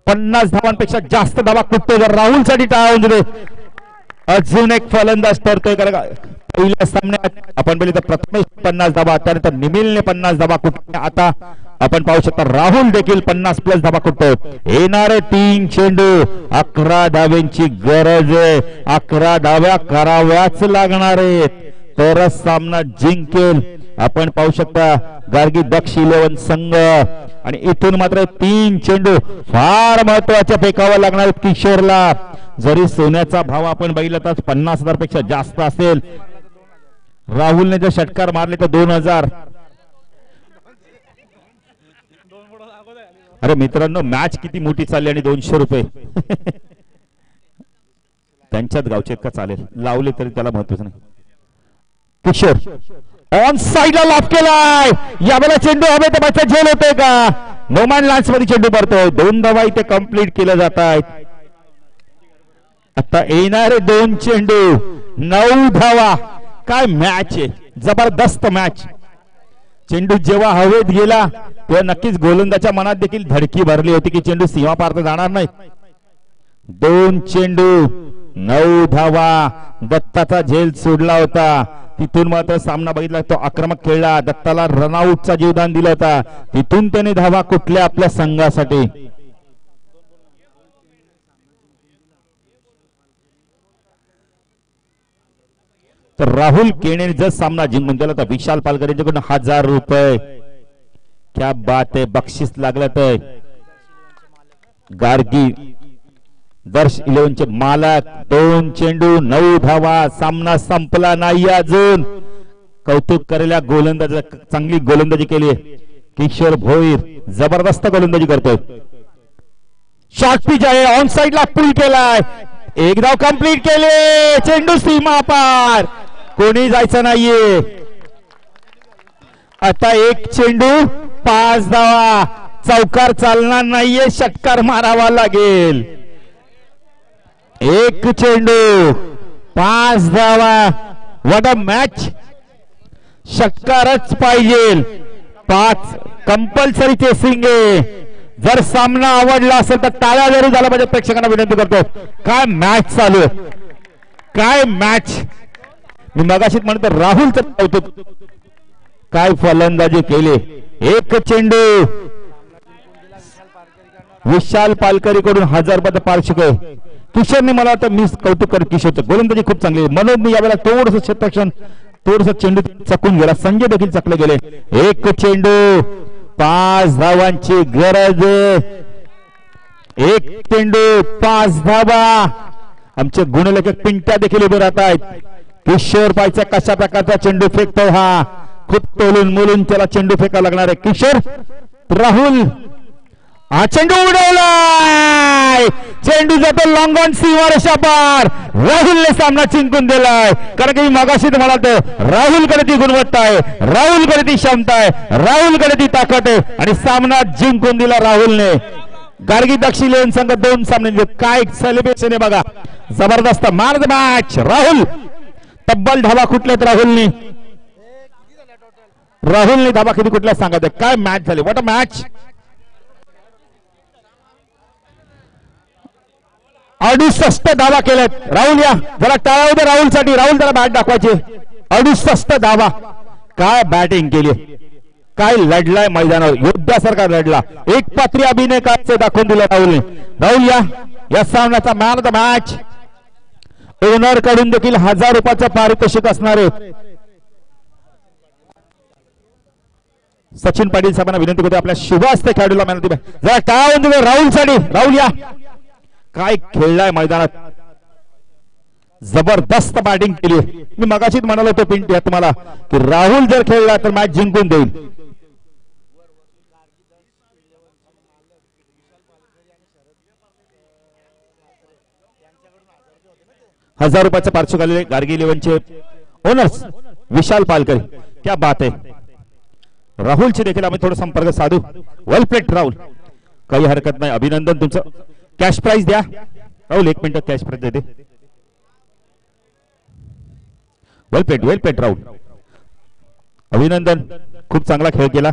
पन्नास धावांपेक्षा जास्त धावा कुठतो जर राहुल साठी टाळून अजून एक फलंदाज ठरतोय. पहिल्या सामन्यात आपण बघितलं तर प्रथमेश 50 धावा, त्यानंतर निमिलने 50 धावा कुठतो. आता आपण पाहू शकता राहुल देखील 50+ धावा कुठतो. येणारे 3 चेंडू 11 धावांची गरज आहे. 11 धाव्या कराव्याच लागणार आहेत तरच सामना जिंकेल. आपण पाहू शकता गार्गी दक्ष 11 संघ. आणि इथून मात्र 3 चेंडू फार महत्वाच्या फेकावा लागणार आहेत किशोरला. जरी सोन्याचा भाव आपण बघितला तर 50,000 पेक्षा जास्त असेल. राहुलने जर षटकार मारले तर 2,000. अरे मित्रांनो मॅच किती मोठी चालली आणि 200 रुपये त्यांच्यात गावचे का चालेल. लावले तरी त्याला महत्वाचं नाही. किशोर ऑन साइडला लॉफ केलाय. यावेळेला चेंडू हवे तर बच्चा झेल होतोय का. नोमॅन लँड्स मध्ये चेंडू पडतोय. 2 धावा इथे कंप्लीट केल्या जात आहेत. आता येणारे 2 चेंडू 9 धावा. काय मॅच आहे. जबरदस्त मॅच. चेंडू जेव्हा हवेत गेला तेव्हा नक्कीच गोलंदाच्या मनात देखील धडकी भरली होती की चेंडू सीमा पार तर जाणार नाही. 2 चेंडू 9 धावा. दत्ताचा झेल सोडला होता. तिथून मात्र सामना बघितला तो आक्रमक खेळला. दत्ताला रनआउटचा जीवदान दिला होता. तिथून त्याने धावा कुठल्या आपल्या संघासाठी. तर राहुल केणे जर सामना जिंकून गेला तर विशाल पालकर यांच्याकडून 1000 रुपये. क्या बात आहे. बक्षीस लागलं तर गार्गी दर्श 11चे मालक 2 चेंडू 9 धावा सामना संपला नाही अजून कौतुक करायला गोलंदाज चांगली गोलंदाजी केली किशोर भोईर जबरदस्त गोलंदाजी करतोय शॉर्ट पिच आहे ऑन साइडला पुल केलाय एक धाव कंप्लीट केले चेंडू सीमा पार कोणी जायचं नाहीये आता एक चेंडू 5 धावा चौकार चालणार नाहीये षटकार मारावा लागेल एक चेंडू 5 धावा व्हॉट अ मॅच षटकारच पाहिजे 5 कंपल्सरी चेसिंग आहे जर सामना आवडला असेल तर टाळ्या जरी झाला पाहिजे प्रेक्षकांना विनंती करतो काय मॅच चालू काय मॅच मी मगाशीच म्हणतो राहुलचं कौतुक काय फलंदाजी केली एक चेंडू विशाल पालकरी कडून 1000 रुपयाचा पारितोषिक आहे किशोरने मला वाटतं मी कौतुक कर किशोरचं गोलंदाजी खूप चांगली मनोज मी यावेळेला थोडंसं क्षेत्ररक्षण थोडंसं चेंडू चकून गेला संजय देखील चकले गेले एक चेंडू 5 धावांची गरज एक चेंडू 5 धावा आमचे गुणलेखक पिंट्या देखील उभे राहत आहेत किशोर पायचा कशा प्रकारचा चेंडू फेकतो हा खूप तोलून मोलून त्याला चेंडू फेकावा लागणार आहे किशोर राहुल हा चेंडू उडवलाय चेंडू जातो लॉंग ऑन सीमारेषा पार राहुलने सामना जिंकून दिलाय कारण की मगाशी तुम्हाला राहुलकडे ती गुणवत्ता आहे राहुलकडे ती क्षमता आहे राहुलकडे ती ताकद आहे आणि सामना जिंकून दिला राहुलने गार्गी दक्षिण लेन संघ 2 सामने काय सेलिब्रेशन आहे बघा जबरदस्त मान द मॅच राहुल तब्बल धावा कुठल्यात राहुलने धावा किती कुठल्या सांगत काय मॅच झाली व्हॉट अ मॅच 68 धावा केल्यात राहुल या जरा टाळा होते राहुलसाठी राहुल जरा बॅट दाखवायचे 68 धावा काय बॅटिंग केली काय लढलाय मैदानावर योद्ध्यासारखा लढला एक पात्री अभिनय काय दाखवून दिला राहुलने राहुल या सामन्याचा man of the match owner कडून देखील 1000 रुपयाचं पारितोषिक असणार आहे सचिन पाटील साहेबांना विनंती करतो आपल्या शुभ हस्ते खेळाडूला मॅन ऑफ द मॅच जरा टाळा होते राहुलसाठी राहुल या काय खेळलाय मैदानात जबरदस्त बॅटिंग केली मी मगाशीच म्हणालो होतो पिंट्या तुम्हाला की राहुल जर खेळला तर मॅच जिंकून देईल हजार रुपयाचं पारितोषिक आलेले गार्गी 11चे ओनर्स विशाल पालकरी क्या बात आहे राहुलचे देखील आम्ही थोडा संपर्क साधू वेल प्लेड राहुल काही हरकत नाही अभिनंदन तुमचं कॅश प्राइज द्या राहुल 1 मिनिट कॅश प्राइज देते वेल प्लेड राहुल अभिनंदन खूप चांगला खेळ केला